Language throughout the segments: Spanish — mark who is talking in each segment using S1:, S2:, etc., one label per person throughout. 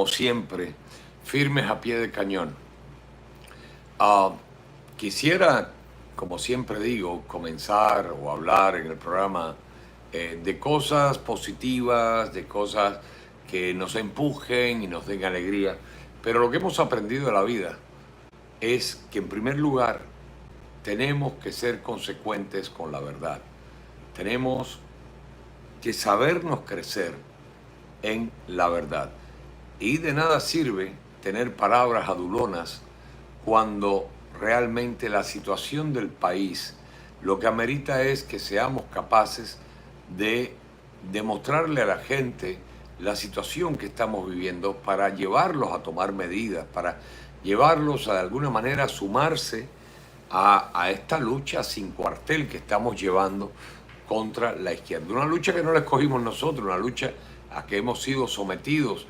S1: como siempre, firmes a pie de cañón. Ah, Quisiera, como siempre digo, comenzar o hablar en el programa de cosas positivas, de cosas que nos empujen y nos den alegría. Pero lo que hemos aprendido de la vida es que en primer lugar tenemos que ser consecuentes con la verdad. Tenemos que sabernos crecer en la verdad. Y de nada sirve tener palabras adulonas cuando realmente la situación del país lo que amerita es que seamos capaces de demostrarle a la gente la situación que estamos viviendo para llevarlos a tomar medidas, para llevarlos a de alguna manera a sumarse a esta lucha sin cuartel que estamos llevando contra la izquierda. Una lucha que no la escogimos nosotros, una lucha a que hemos sido sometidos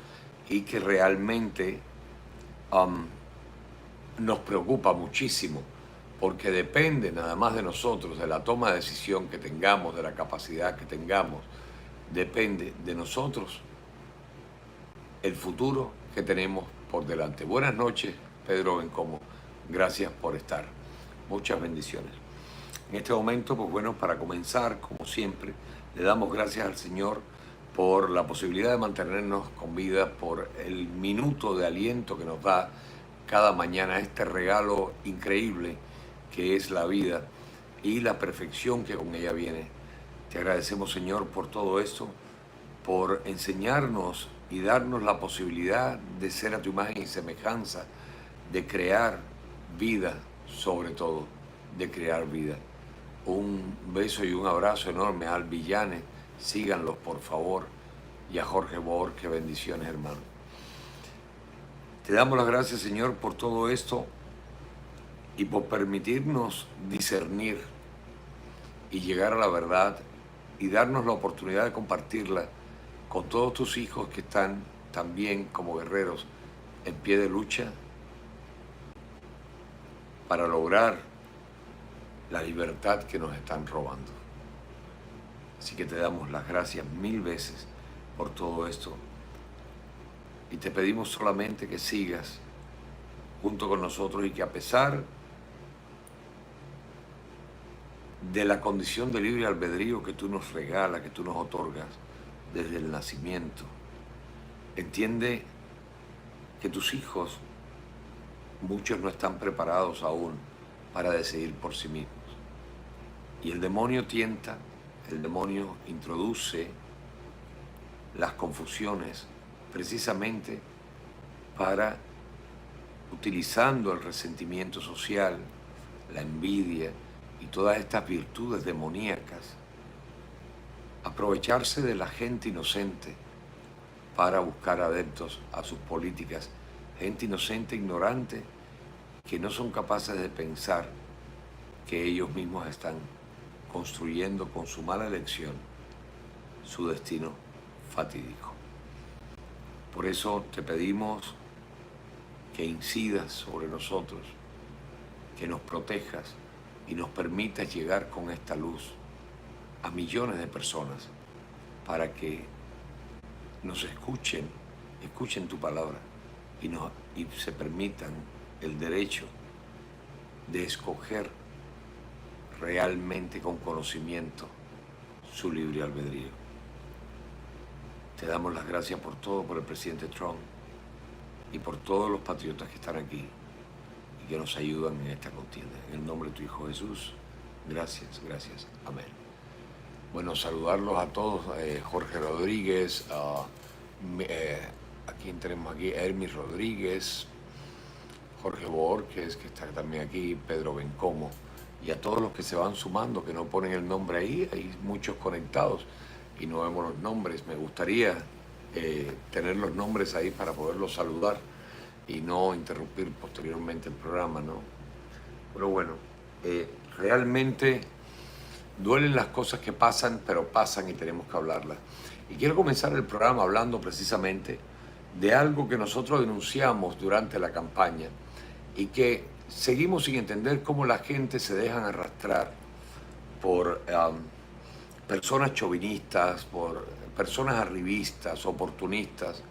S1: y que realmente nos preocupa muchísimo, porque depende nada más de nosotros, de la toma de decisión que tengamos, de la capacidad que tengamos, depende de nosotros el futuro que tenemos por delante. Buenas noches, Pedro Bencomo. Gracias por estar. Muchas bendiciones. En este momento, pues bueno, para comenzar, como siempre, le damos gracias al Señor por la posibilidad de mantenernos con vida, por el minuto de aliento que nos da cada mañana, este regalo increíble que es la vida y la perfección que con ella viene. Te agradecemos, Señor, por todo esto, por enseñarnos y darnos la posibilidad de ser a tu imagen y semejanza, de crear vida, sobre todo, de crear vida. Un beso y un abrazo enorme a Al Villanes, síganlos por favor, y a Jorge Borges, bendiciones, hermano. Te damos las gracias, Señor, por todo esto y por permitirnos discernir y llegar a la verdad y darnos la oportunidad de compartirla con todos tus hijos que están también como guerreros en pie de lucha para lograr la libertad que nos están robando. Así que te damos las gracias mil veces por todo esto y te pedimos solamente que sigas junto con nosotros y que a pesar de la condición de libre albedrío que tú nos regalas, que tú nos otorgas desde el nacimiento, entiende que tus hijos, muchos no están preparados aún para decidir por sí mismos. Y el demonio tienta, el demonio introduce las confusiones precisamente para, utilizando el resentimiento social, la envidia y todas estas virtudes demoníacas, aprovecharse de la gente inocente para buscar adeptos a sus políticas, gente inocente, ignorante, que no son capaces de pensar que ellos mismos están construyendo con su mala elección su destino fatídico. Por eso te pedimos que incidas sobre nosotros, que nos protejas y nos permitas llegar con esta luz a millones de personas para que nos escuchen tu palabra y se permitan el derecho de escoger realmente con conocimiento su libre albedrío. Te damos las gracias por todo, por el presidente Trump y por todos los patriotas que están aquí y que nos ayudan en esta contienda. En el nombre de tu Hijo Jesús, gracias, gracias. Amén. Bueno, saludarlos a todos. Jorge Rodríguez, ¿a quién tenemos aquí? Hermis Rodríguez, Jorge Borges, que está también aquí, Pedro Bencomo, y a todos los que se van sumando, que no ponen el nombre ahí. Hay muchos conectados y no vemos los nombres. Me gustaría tener los nombres ahí para poderlos saludar y no interrumpir posteriormente el programa, ¿no? Pero bueno, realmente duelen las cosas que pasan, pero pasan y tenemos que hablarlas. Y quiero comenzar el programa hablando precisamente de algo que nosotros denunciamos durante la campaña y que seguimos sin entender cómo la gente se dejan arrastrar por personas chauvinistas, por personas arribistas, oportunistas,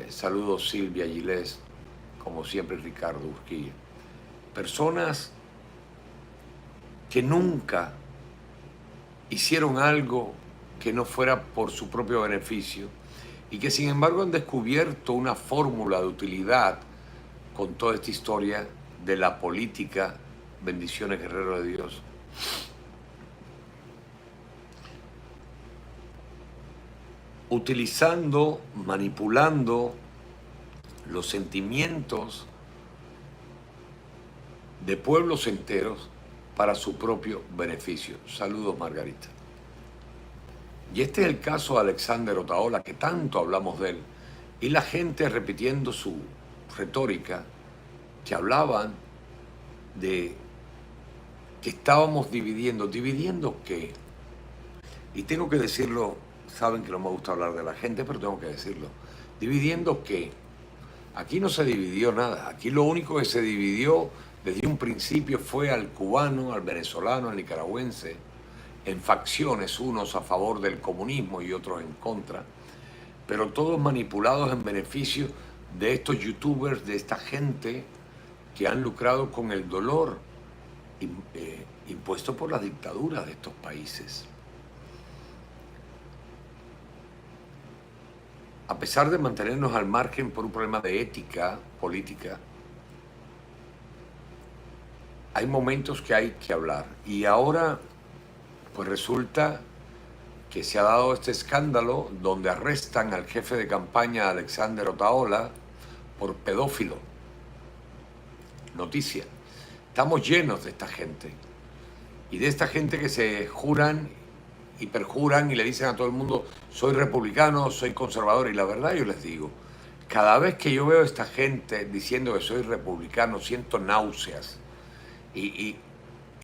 S1: Saludos Silvia Gilés, como siempre Ricardo Urquía. Personas que nunca hicieron algo que no fuera por su propio beneficio y que sin embargo han descubierto una fórmula de utilidad con toda esta historia de la política. Bendiciones, guerrero de Dios. Utilizando, manipulando los sentimientos de pueblos enteros para su propio beneficio. Saludos, Margarita. Y este es el caso de Alexander Otaola, que tanto hablamos de él, y la gente repitiendo su retórica, que hablaban de que estábamos dividiendo. ¿Dividiendo qué? Y tengo que decirlo, saben que no me gusta hablar de la gente, pero tengo que decirlo. ¿Dividiendo qué? Aquí no se dividió nada. Aquí lo único que se dividió desde un principio fue al cubano, al venezolano, al nicaragüense, en facciones, unos a favor del comunismo y otros en contra, pero todos manipulados en beneficio de estos youtubers, de esta gente que han lucrado con el dolor impuesto por las dictaduras de estos países. A pesar de mantenernos al margen por un problema de ética política, hay momentos que hay que hablar. Y ahora, pues resulta que se ha dado este escándalo donde arrestan al jefe de campaña Alexander Otaola por pedófilo. Noticia. Estamos llenos de esta gente. Y de esta gente que se juran y perjuran y le dicen a todo el mundo, soy republicano, soy conservador. Y la verdad yo les digo, cada vez que yo veo a esta gente diciendo que soy republicano, siento náuseas. Y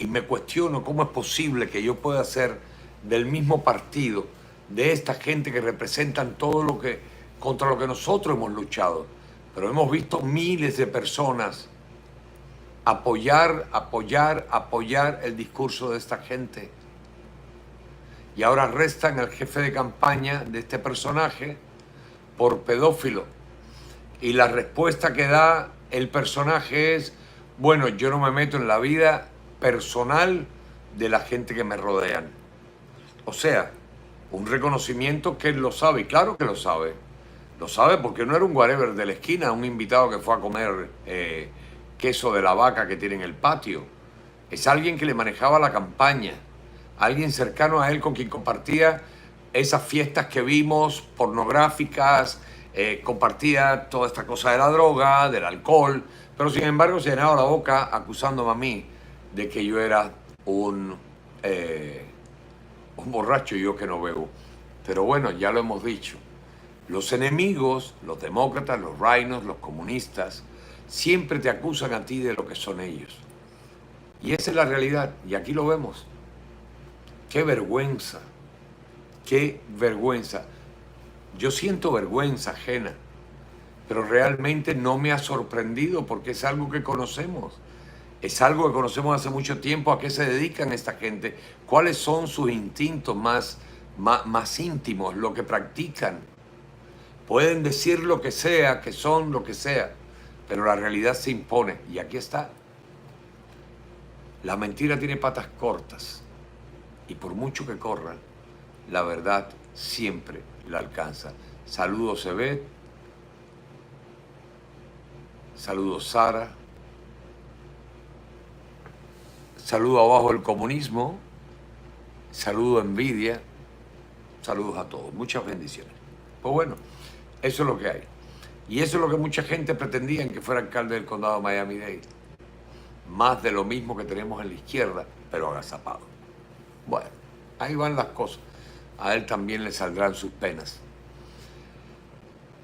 S1: me cuestiono cómo es posible que yo pueda ser del mismo partido de esta gente que representan todo lo que, contra lo que nosotros hemos luchado. Pero hemos visto miles de personas apoyar el discurso de esta gente. Y ahora arrestan al jefe de campaña de este personaje por pedófilo. Y la respuesta que da el personaje es, bueno, yo no me meto en la vida personal de la gente que me rodean. O sea, un reconocimiento que él lo sabe, y claro que lo sabe. Lo sabe porque no era un whatever de la esquina, un invitado que fue a comer queso de la vaca que tiene en el patio. Es alguien que le manejaba la campaña, alguien cercano a él con quien compartía esas fiestas que vimos, pornográficas, compartía toda esta cosa de la droga, del alcohol, pero sin embargo se llenaba la boca acusándome a mí de que yo era un borracho y yo que no bebo. Pero bueno, ya lo hemos dicho. Los enemigos, los demócratas, los rhinos, los comunistas, siempre te acusan a ti de lo que son ellos. Y esa es la realidad, y aquí lo vemos. ¡Qué vergüenza! ¡Qué vergüenza! Yo siento vergüenza ajena, pero realmente no me ha sorprendido porque es algo que conocemos. Es algo que conocemos hace mucho tiempo. ¿A qué se dedican esta gente? ¿Cuáles son sus instintos más íntimos, lo que practican? Pueden decir lo que sea, que son lo que sea, pero la realidad se impone. Y aquí está. La mentira tiene patas cortas. Y por mucho que corra, la verdad siempre la alcanza. Saludos, Ebet. Saludos, Sara. Saludo abajo el comunismo. Saludo envidia. Saludos a todos. Muchas bendiciones. Pues bueno, eso es lo que hay. Y eso es lo que mucha gente pretendía en que fuera alcalde del condado de Miami-Dade. Más de lo mismo que tenemos en la izquierda, pero agazapado. Bueno, ahí van las cosas. A él también le saldrán sus penas.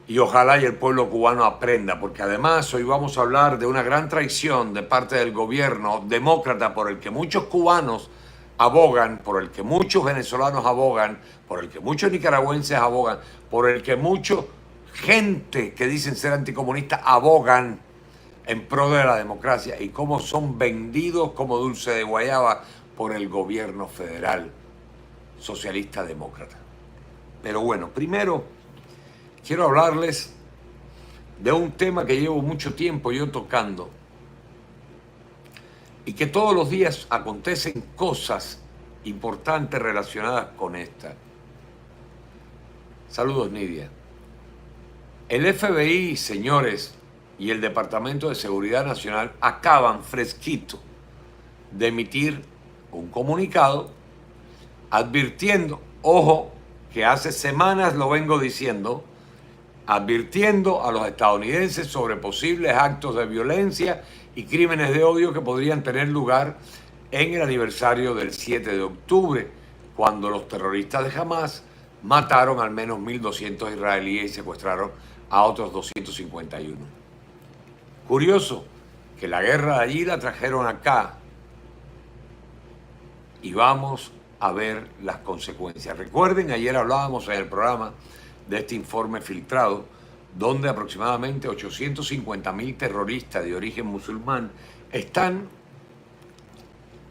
S1: Y ojalá y el pueblo cubano aprenda, porque además hoy vamos a hablar de una gran traición de parte del gobierno demócrata por el que muchos cubanos abogan, por el que muchos venezolanos abogan, por el que muchos nicaragüenses abogan, por el que mucha gente que dicen ser anticomunistas abogan en pro de la democracia y cómo son vendidos como dulce de guayaba por el gobierno federal socialista demócrata. Pero bueno, primero quiero hablarles de un tema que llevo mucho tiempo yo tocando y que todos los días acontecen cosas importantes relacionadas con esta. Saludos, Nidia. El FBI, señores, y el Departamento de Seguridad Nacional acaban fresquito de emitir un comunicado advirtiendo, ojo, que hace semanas lo vengo diciendo, advirtiendo a los estadounidenses sobre posibles actos de violencia y crímenes de odio que podrían tener lugar en el aniversario del 7 de octubre, cuando los terroristas de Hamas mataron al menos 1.200 israelíes y secuestraron a otros 251. Curioso que la guerra de allí la trajeron acá y vamos a ver las consecuencias. Recuerden, ayer hablábamos en el programa de este informe filtrado, donde aproximadamente 850.000 terroristas de origen musulmán están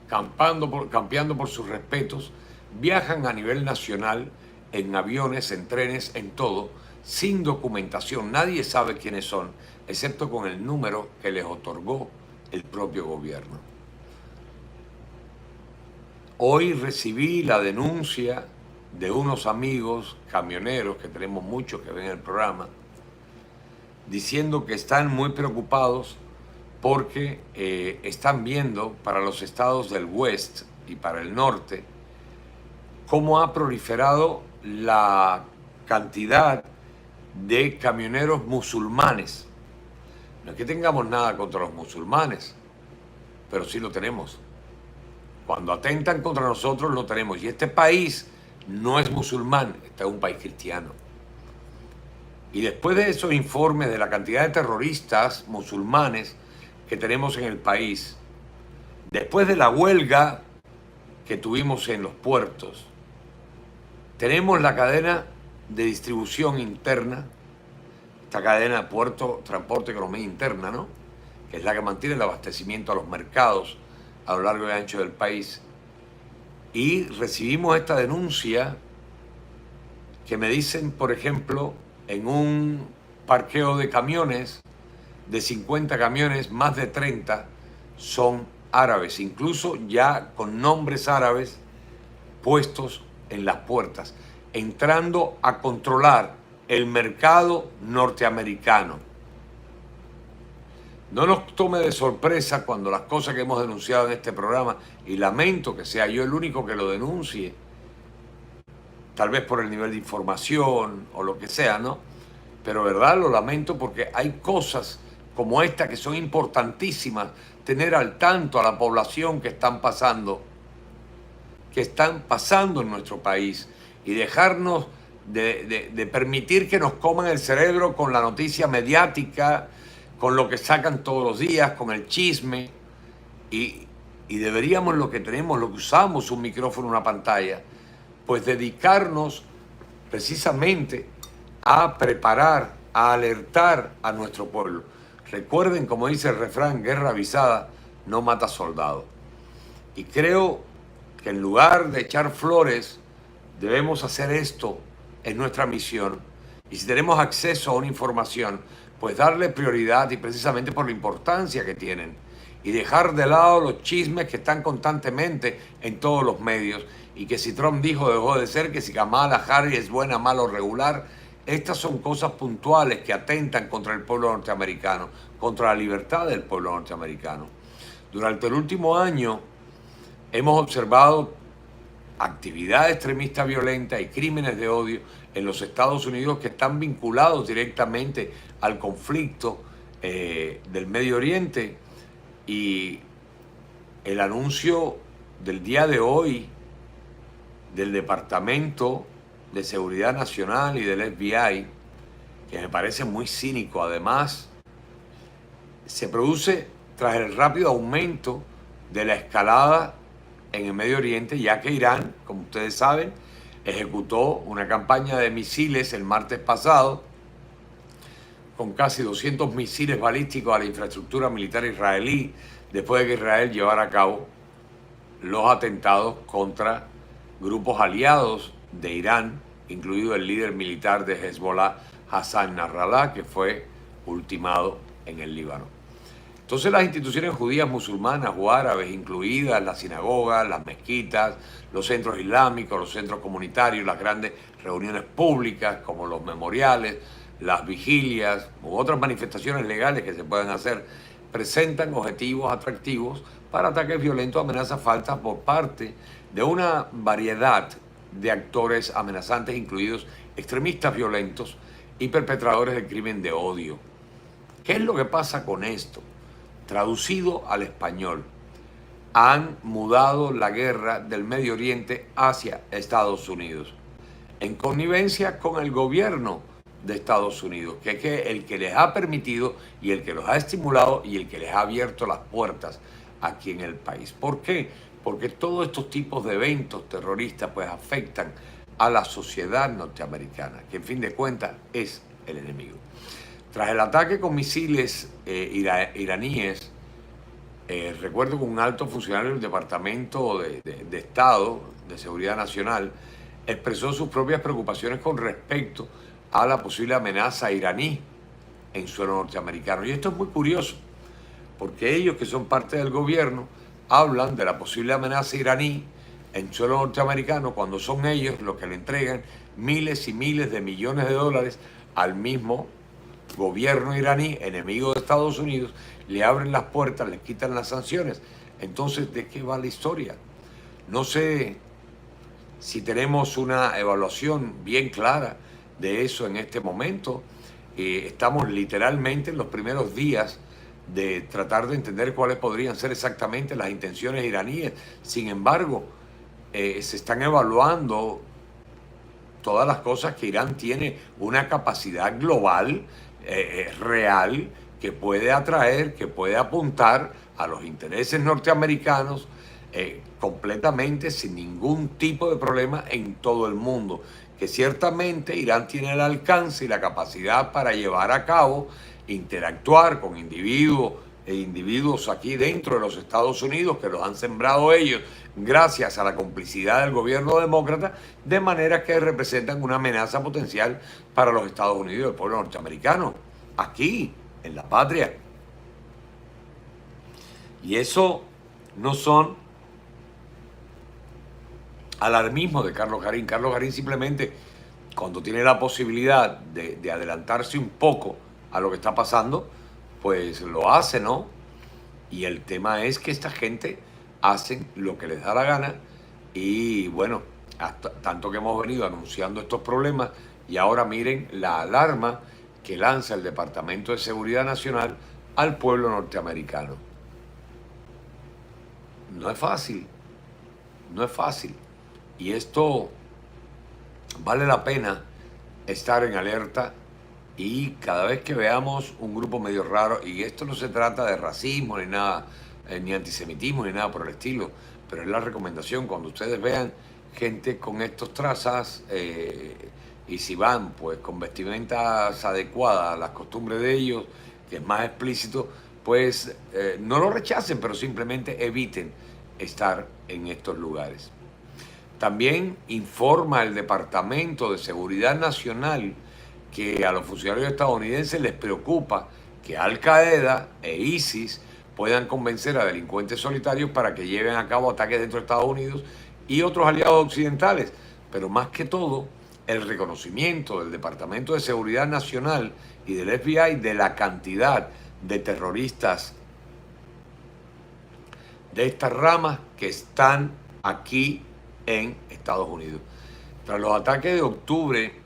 S1: campeando por sus respetos, viajan a nivel nacional en aviones, en trenes, en todo, sin documentación. Nadie sabe quiénes son, excepto con el número que les otorgó el propio gobierno. Hoy recibí la denuncia de unos amigos camioneros, que tenemos muchos que ven el programa, diciendo que están muy preocupados porque están viendo para los estados del West y para el norte cómo ha proliferado la cantidad de camioneros musulmanes. No es que tengamos nada contra los musulmanes, pero sí lo tenemos. Cuando atentan contra nosotros lo tenemos. Y este país no es musulmán, este es un país cristiano. Y después de esos informes de la cantidad de terroristas musulmanes que tenemos en el país, después de la huelga que tuvimos en los puertos, tenemos la cadena de distribución interna, esta cadena de puerto, transporte, economía interna, ¿no? Que es la que mantiene el abastecimiento a los mercados a lo largo y ancho del país. Y recibimos esta denuncia que me dicen, por ejemplo, en un parqueo de camiones, de 50 camiones, más de 30 son árabes, incluso ya con nombres árabes puestos en las puertas, entrando a controlar el mercado norteamericano. No nos tome de sorpresa cuando las cosas que hemos denunciado en este programa, y lamento que sea yo el único que lo denuncie, tal vez por el nivel de información o lo que sea, ¿no? Pero verdad lo lamento porque hay cosas como esta que son importantísimas, tener al tanto a la población que están pasando en nuestro país, y dejarnos de permitir que nos coman el cerebro con la noticia mediática, con lo que sacan todos los días, con el chisme, y deberíamos, lo que tenemos, lo que usamos, un micrófono, una pantalla, pues dedicarnos precisamente a preparar, a alertar a nuestro pueblo. Recuerden, como dice el refrán, guerra avisada no mata soldado. Y creo que en lugar de echar flores, debemos hacer esto, es nuestra misión. Y si tenemos acceso a una información, pues darle prioridad, y precisamente por la importancia que tienen, y dejar de lado los chismes que están constantemente en todos los medios, y que si Trump dijo, dejó de ser, que si Kamala Harris es buena, mala o regular. Estas son cosas puntuales que atentan contra el pueblo norteamericano, contra la libertad del pueblo norteamericano. Durante el último año hemos observado actividad extremista violenta y crímenes de odio en los Estados Unidos que están vinculados directamente al conflicto del Medio Oriente, y el anuncio del día de hoy del Departamento de Seguridad Nacional y del FBI, que me parece muy cínico además, se produce tras el rápido aumento de la escalada en el Medio Oriente, ya que Irán, como ustedes saben, ejecutó una campaña de misiles el martes pasado con casi 200 misiles balísticos a la infraestructura militar israelí, después de que Israel llevara a cabo los atentados contra grupos aliados de Irán, incluido el líder militar de Hezbollah, Hassan Nasrallah, que fue ultimado en el Líbano. Entonces las instituciones judías, musulmanas o árabes, incluidas las sinagogas, las mezquitas, los centros islámicos, los centros comunitarios, las grandes reuniones públicas como los memoriales, las vigilias u otras manifestaciones legales que se pueden hacer, presentan objetivos atractivos para ataques violentos, amenazas falsas por parte de una variedad de actores amenazantes, incluidos extremistas violentos y perpetradores del crimen de odio. ¿Qué es lo que pasa con esto? Traducido al español, han mudado la guerra del Medio Oriente hacia Estados Unidos, en connivencia con el gobierno de Estados Unidos, que es el que les ha permitido y el que los ha estimulado y el que les ha abierto las puertas aquí en el país. ¿Por qué? Porque todos estos tipos de eventos terroristas pues afectan a la sociedad norteamericana, que en fin de cuentas es el enemigo. Tras el ataque con misiles iraníes, recuerdo que un alto funcionario del Departamento de Estado de Seguridad Nacional expresó sus propias preocupaciones con respecto a la posible amenaza iraní en suelo norteamericano. Y esto es muy curioso, porque ellos, que son parte del gobierno, hablan de la posible amenaza iraní en suelo norteamericano cuando son ellos los que le entregan miles y miles de millones de dólares al mismo gobierno iraní, enemigo de Estados Unidos, le abren las puertas, les quitan las sanciones. Entonces, ¿de qué va la historia? No sé si tenemos una evaluación bien clara de eso en este momento. Estamos literalmente en los primeros días de tratar de entender cuáles podrían ser exactamente las intenciones iraníes. Sin embargo, se están evaluando todas las cosas que Irán tiene una capacidad global real que puede atraer, que puede apuntar a los intereses norteamericanos completamente sin ningún tipo de problema en todo el mundo, que ciertamente Irán tiene el alcance y la capacidad para llevar a cabo, interactuar con individuos aquí dentro de los Estados Unidos que los han sembrado ellos gracias a la complicidad del gobierno demócrata, de manera que representan una amenaza potencial para los Estados Unidos y el pueblo norteamericano, aquí, en la patria. Y eso no son alarmismos de Carlos Garín. Carlos Garín simplemente, cuando tiene la posibilidad de adelantarse un poco a lo que está pasando, pues lo hace, ¿no? Y el tema es que esta gente hacen lo que les da la gana y bueno, tanto que hemos venido anunciando estos problemas y ahora miren la alarma que lanza el Departamento de Seguridad Nacional al pueblo norteamericano. No es fácil, no es fácil. Y esto vale la pena estar en alerta y cada vez que veamos un grupo medio raro, y esto no se trata de racismo ni nada, ni antisemitismo ni nada por el estilo, pero es la recomendación, cuando ustedes vean gente con estos trazas y si van pues con vestimentas adecuadas a las costumbres de ellos, que es más explícito, pues no lo rechacen, pero simplemente eviten estar en estos lugares. También informa el Departamento de Seguridad Nacional que a los funcionarios estadounidenses les preocupa que Al Qaeda e ISIS puedan convencer a delincuentes solitarios para que lleven a cabo ataques dentro de Estados Unidos y otros aliados occidentales. Pero más que todo, el reconocimiento del Departamento de Seguridad Nacional y del FBI de la cantidad de terroristas de estas ramas que están aquí en Estados Unidos. Tras los ataques de octubre,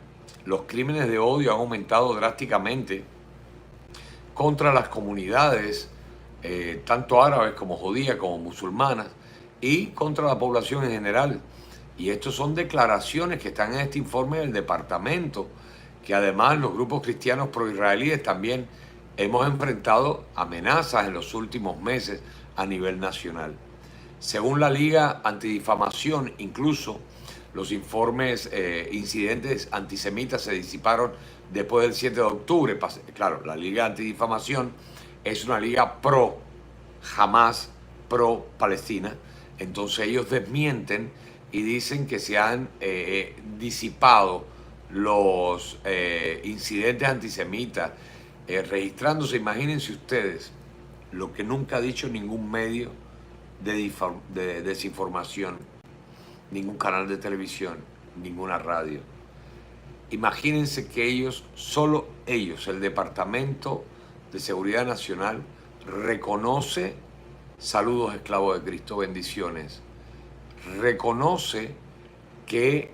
S1: los crímenes de odio han aumentado drásticamente contra las comunidades, tanto árabes como judías, como musulmanas, y contra la población en general. Y estas son declaraciones que están en este informe del departamento, que además los grupos cristianos pro-israelíes también hemos enfrentado amenazas en los últimos meses a nivel nacional. Según la Liga Antidifamación, incluso los informes, incidentes antisemitas se disiparon después del 7 de octubre. Claro, la Liga Antidifamación es una liga pro-Hamás, pro-Palestina. Entonces ellos desmienten y dicen que se han disipado los incidentes antisemitas registrándose. Imagínense ustedes lo que nunca ha dicho ningún medio de desinformación, ningún canal de televisión, ninguna radio. Imagínense que ellos, solo ellos, el Departamento de Seguridad Nacional, reconoce, saludos esclavos de Cristo, bendiciones, reconoce que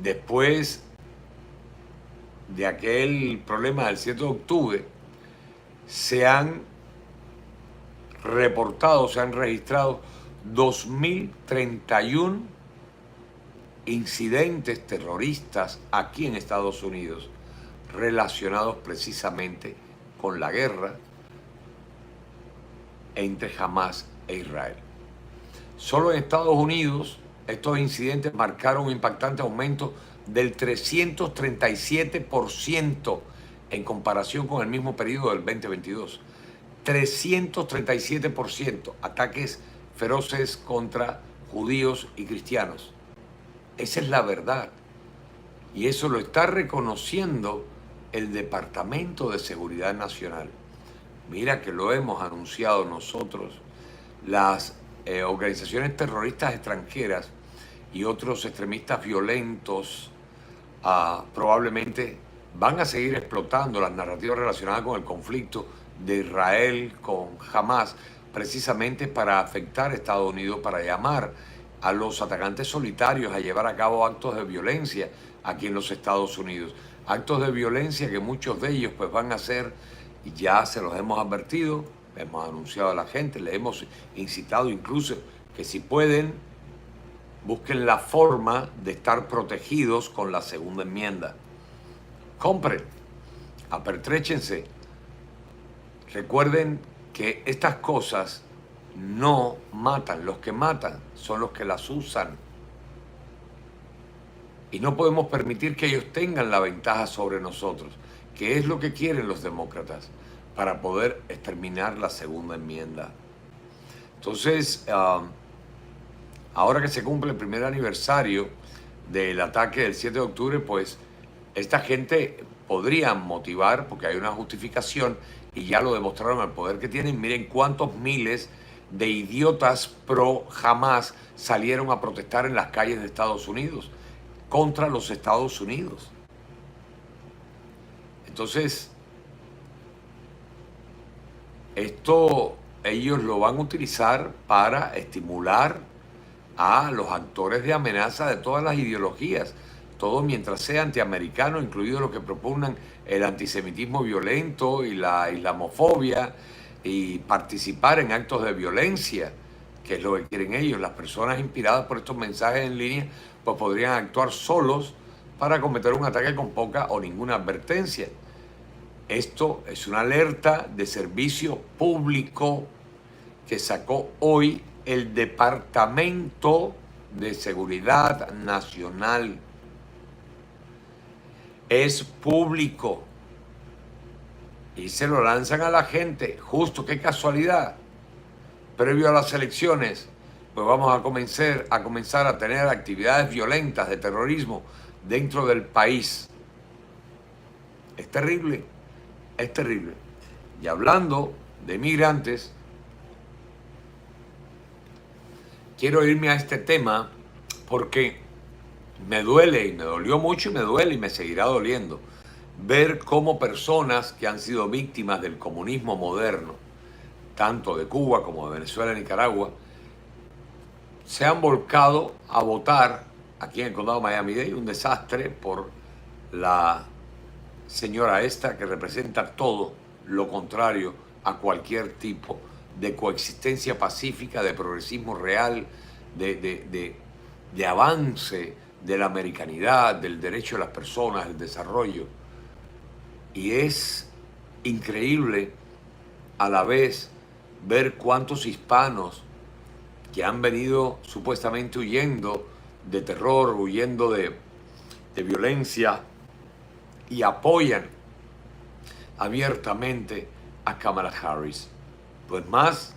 S1: después de aquel problema del 7 de octubre, se han reportado, se han registrado 2.031 incidentes terroristas aquí en Estados Unidos relacionados precisamente con la guerra entre Hamás e Israel. Solo en Estados Unidos estos incidentes marcaron un impactante aumento del 337% en comparación con el mismo periodo del 2022. 337%, ataques feroces contra judíos y cristianos. Esa es la verdad. Y eso lo está reconociendo el Departamento de Seguridad Nacional. Mira que lo hemos anunciado nosotros. Las organizaciones terroristas extranjeras y otros extremistas violentos probablemente van a seguir explotando las narrativas relacionadas con el conflicto de Israel con Hamás, precisamente para afectar a Estados Unidos, para llamar a los atacantes solitarios a llevar a cabo actos de violencia aquí en los Estados Unidos. Actos de violencia que muchos de ellos pues van a hacer, y ya se los hemos advertido, hemos anunciado a la gente, le hemos incitado incluso que si pueden, busquen la forma de estar protegidos con la segunda enmienda. Compren, apertréchense. Recuerden que estas cosas no matan, los que matan son los que las usan. Y no podemos permitir que ellos tengan la ventaja sobre nosotros, que es lo que quieren los demócratas, para poder exterminar la segunda enmienda. Entonces, ahora que se cumple el primer aniversario del ataque del 7 de octubre, pues esta gente podría motivar, porque hay una justificación, y ya lo demostraron el poder que tienen. Miren cuántos miles de idiotas pro Hamás salieron a protestar en las calles de Estados Unidos, contra los Estados Unidos. Entonces, esto ellos lo van a utilizar para estimular a los actores de amenaza de todas las ideologías, todo mientras sea antiamericano, incluido los que propugnan el antisemitismo violento y la islamofobia, y participar en actos de violencia, que es lo que quieren ellos. Las personas inspiradas por estos mensajes en línea pues podrían actuar solos para cometer un ataque con poca o ninguna advertencia. Esto es una alerta de servicio público que sacó hoy el Departamento de Seguridad Nacional. Es público y se lo lanzan a la gente. Justo, qué casualidad, previo a las elecciones, pues vamos a comenzar a tener actividades violentas de terrorismo dentro del país. Es terrible, es terrible. Y hablando de migrantes, quiero irme a este tema porque me duele, y me dolió mucho, y me duele y me seguirá doliendo ver cómo personas que han sido víctimas del comunismo moderno, tanto de Cuba como de Venezuela y Nicaragua, se han volcado a votar aquí en el condado de Miami-Dade, un desastre por la señora esta que representa todo lo contrario a cualquier tipo de coexistencia pacífica, de progresismo real, de avance de la americanidad, del derecho de las personas, el desarrollo. Y es increíble a la vez ver cuántos hispanos que han venido supuestamente huyendo de terror, huyendo de violencia, y apoyan abiertamente a Kamala Harris. Pues más,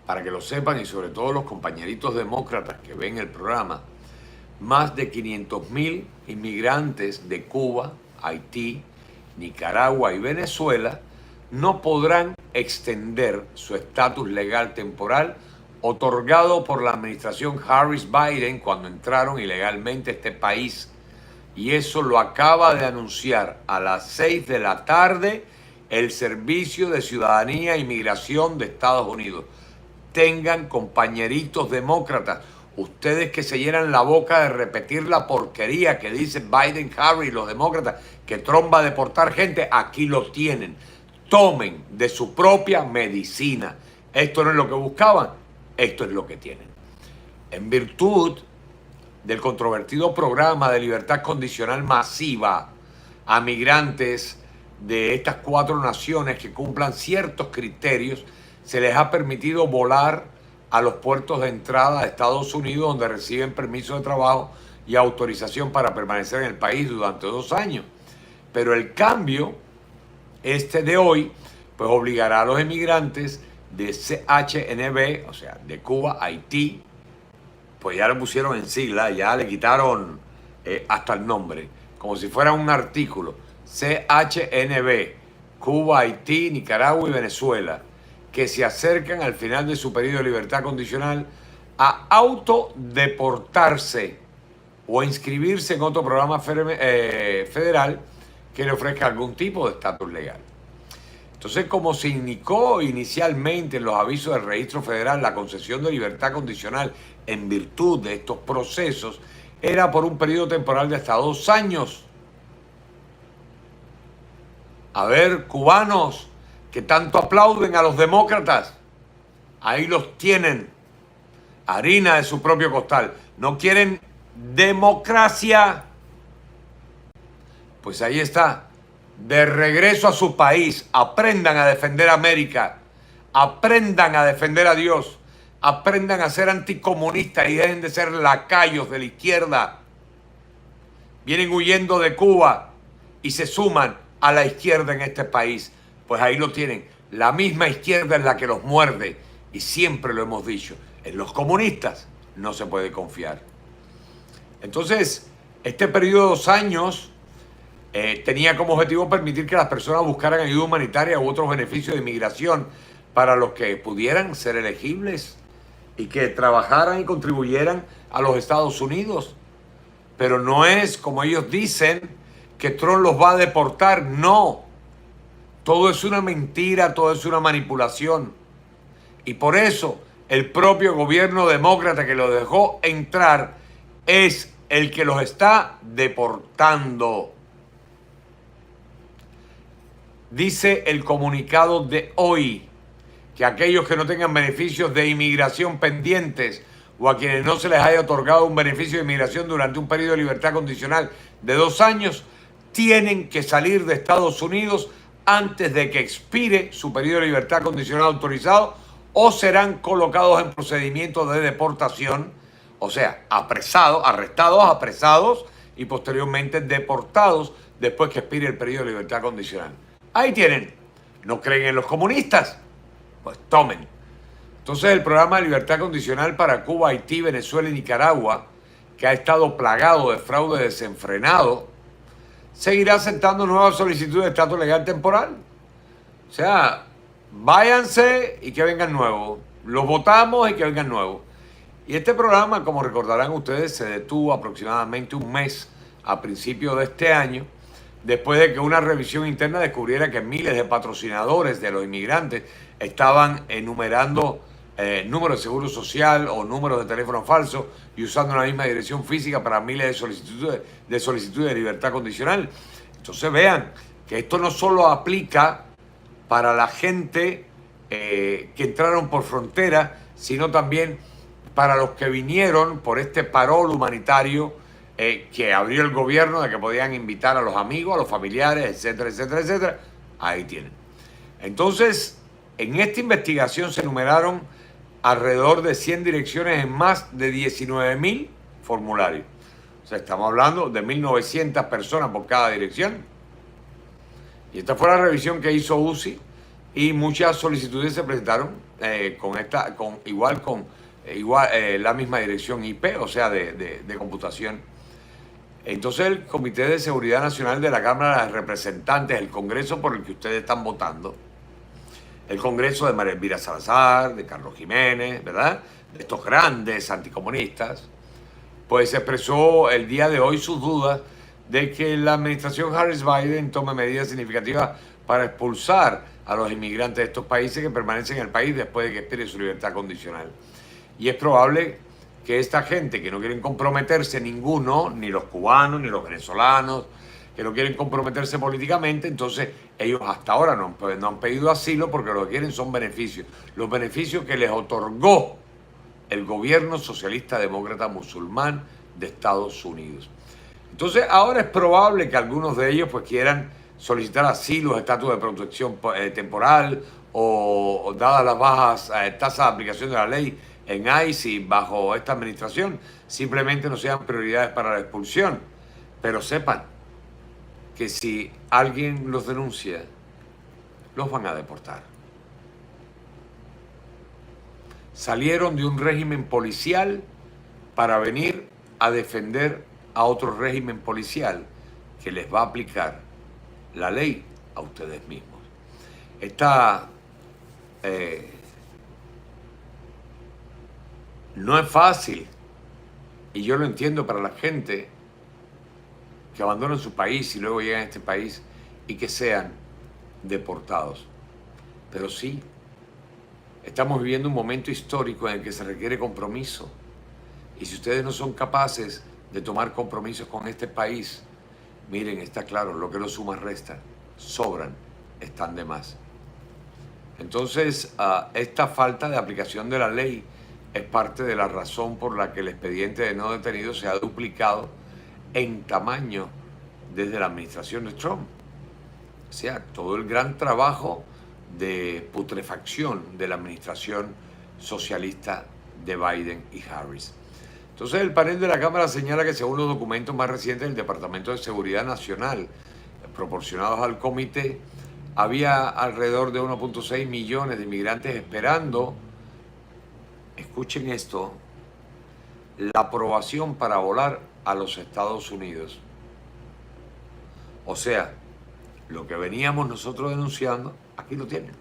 S1: para que lo sepan, y sobre todo los compañeritos demócratas que ven el programa, más de 500,000 inmigrantes de Cuba, Haití, Nicaragua y Venezuela no podrán extender su estatus legal temporal otorgado por la administración Harris-Biden cuando entraron ilegalmente a este país. Y eso lo acaba de anunciar a las 6 de la tarde el Servicio de Ciudadanía e Inmigración de Estados Unidos. Tengan, compañeritos demócratas, ustedes que se llenan la boca de repetir la porquería que dice Biden, Harris y los demócratas, que Trump va a deportar gente, aquí lo tienen. Tomen de su propia medicina. Esto no es lo que buscaban, esto es lo que tienen. En virtud del controvertido programa de libertad condicional masiva a migrantes de estas 4 naciones que cumplan ciertos criterios, se les ha permitido volar a los puertos de entrada de Estados Unidos, donde reciben permiso de trabajo y autorización para permanecer en el país durante 2 años. Pero el cambio de hoy, pues obligará a los inmigrantes de CHNB, o sea, de Cuba, Haití, pues ya lo pusieron en sigla, ya le quitaron hasta el nombre, como si fuera un artículo. CHNB, Cuba, Haití, Nicaragua y Venezuela, que se acercan al final de su periodo de libertad condicional a autodeportarse o a inscribirse en otro programa federal que le ofrezca algún tipo de estatus legal. Entonces, como se indicó inicialmente en los avisos del Registro Federal, la concesión de libertad condicional en virtud de estos procesos era por un periodo temporal de hasta 2 años. A ver, cubanos que tanto aplauden a los demócratas, ahí los tienen, harina de su propio costal. ¿No quieren democracia? Pues ahí está. De regreso a su país, aprendan a defender a América, aprendan a defender a Dios, aprendan a ser anticomunistas y dejen de ser lacayos de la izquierda. Vienen huyendo de Cuba y se suman a la izquierda en este país. Pues ahí lo tienen. La misma izquierda es la que los muerde y siempre lo hemos dicho. En los comunistas no se puede confiar. Entonces, este periodo de 2 años tenía como objetivo permitir que las personas buscaran ayuda humanitaria u otros beneficios de inmigración para los que pudieran ser elegibles y que trabajaran y contribuyeran a los Estados Unidos. Pero no es como ellos dicen que Trump los va a deportar. No. Todo es una mentira, todo es una manipulación. Y por eso el propio gobierno demócrata que los dejó entrar es el que los está deportando. Dice el comunicado de hoy que aquellos que no tengan beneficios de inmigración pendientes o a quienes no se les haya otorgado un beneficio de inmigración durante un periodo de libertad condicional de 2 años, tienen que salir de Estados Unidos antes de que expire su periodo de libertad condicional autorizado o serán colocados en procedimiento de deportación, o sea, arrestados y posteriormente deportados después que expire el periodo de libertad condicional. Ahí tienen. ¿No creen en los comunistas? Pues tomen. Entonces el programa de libertad condicional para Cuba, Haití, Venezuela y Nicaragua, que ha estado plagado de fraude desenfrenado, seguirá aceptando nuevas solicitudes de estatus legal temporal. O sea, váyanse y que vengan nuevos. Los votamos y que vengan nuevos. Y este programa, como recordarán ustedes, se detuvo aproximadamente 1 mes a principios de este año, después de que una revisión interna descubriera que miles de patrocinadores de los inmigrantes estaban enumerando números de seguro social o números de teléfono falsos y usando la misma dirección física para miles de solicitudes de libertad condicional. Entonces vean que esto no solo aplica para la gente que entraron por frontera, sino también para los que vinieron por este parol humanitario que abrió el gobierno, de que podían invitar a los amigos, a los familiares, etcétera, etcétera, etcétera. Ahí tienen. Entonces, en esta investigación se enumeraron alrededor de 100 direcciones en más de 19,000 formularios. O sea, estamos hablando de 1.900 personas por cada dirección. Y esta fue la revisión que hizo UCI y muchas solicitudes se presentaron con la misma dirección IP, o sea, de computación. Entonces el Comité de Seguridad Nacional de la Cámara de Representantes, el Congreso por el que ustedes están votando, el Congreso de María Elvira Salazar, de Carlos Jiménez, ¿verdad? De estos grandes anticomunistas, pues expresó el día de hoy sus dudas de que la administración Harris-Biden tome medidas significativas para expulsar a los inmigrantes de estos países que permanecen en el país después de que expire su libertad condicional. Y es probable que esta gente que no quieren comprometerse ninguno, ni los cubanos, ni los venezolanos, que no quieren comprometerse políticamente, entonces ellos hasta ahora no han pedido asilo porque lo que quieren son beneficios. Los beneficios que les otorgó el gobierno socialista demócrata musulmán de Estados Unidos. Entonces ahora es probable que algunos de ellos pues quieran solicitar asilo, estatus de protección temporal o dadas las bajas tasas de aplicación de la ley en ICE y bajo esta administración, simplemente no sean prioridades para la expulsión. Pero sepan que si alguien los denuncia, los van a deportar. Salieron de un régimen policial para venir a defender a otro régimen policial que les va a aplicar la ley a ustedes mismos. No es fácil, y yo lo entiendo para la gente que abandonan su país y luego llegan a este país y que sean deportados. Pero sí, estamos viviendo un momento histórico en el que se requiere compromiso. Y si ustedes no son capaces de tomar compromisos con este país, miren, está claro, lo que no suma resta, sobran, están de más. Entonces, esta falta de aplicación de la ley es parte de la razón por la que el expediente de no detenidos se ha duplicado en tamaño desde la administración de Trump. O sea, todo el gran trabajo de putrefacción de la administración socialista de Biden y Harris. Entonces el panel de la Cámara señala que según los documentos más recientes del Departamento de Seguridad Nacional proporcionados al comité, había alrededor de 1.6 millones de inmigrantes esperando, escuchen esto, la aprobación para volar a los Estados Unidos. O sea, lo que veníamos nosotros denunciando, aquí lo tienen.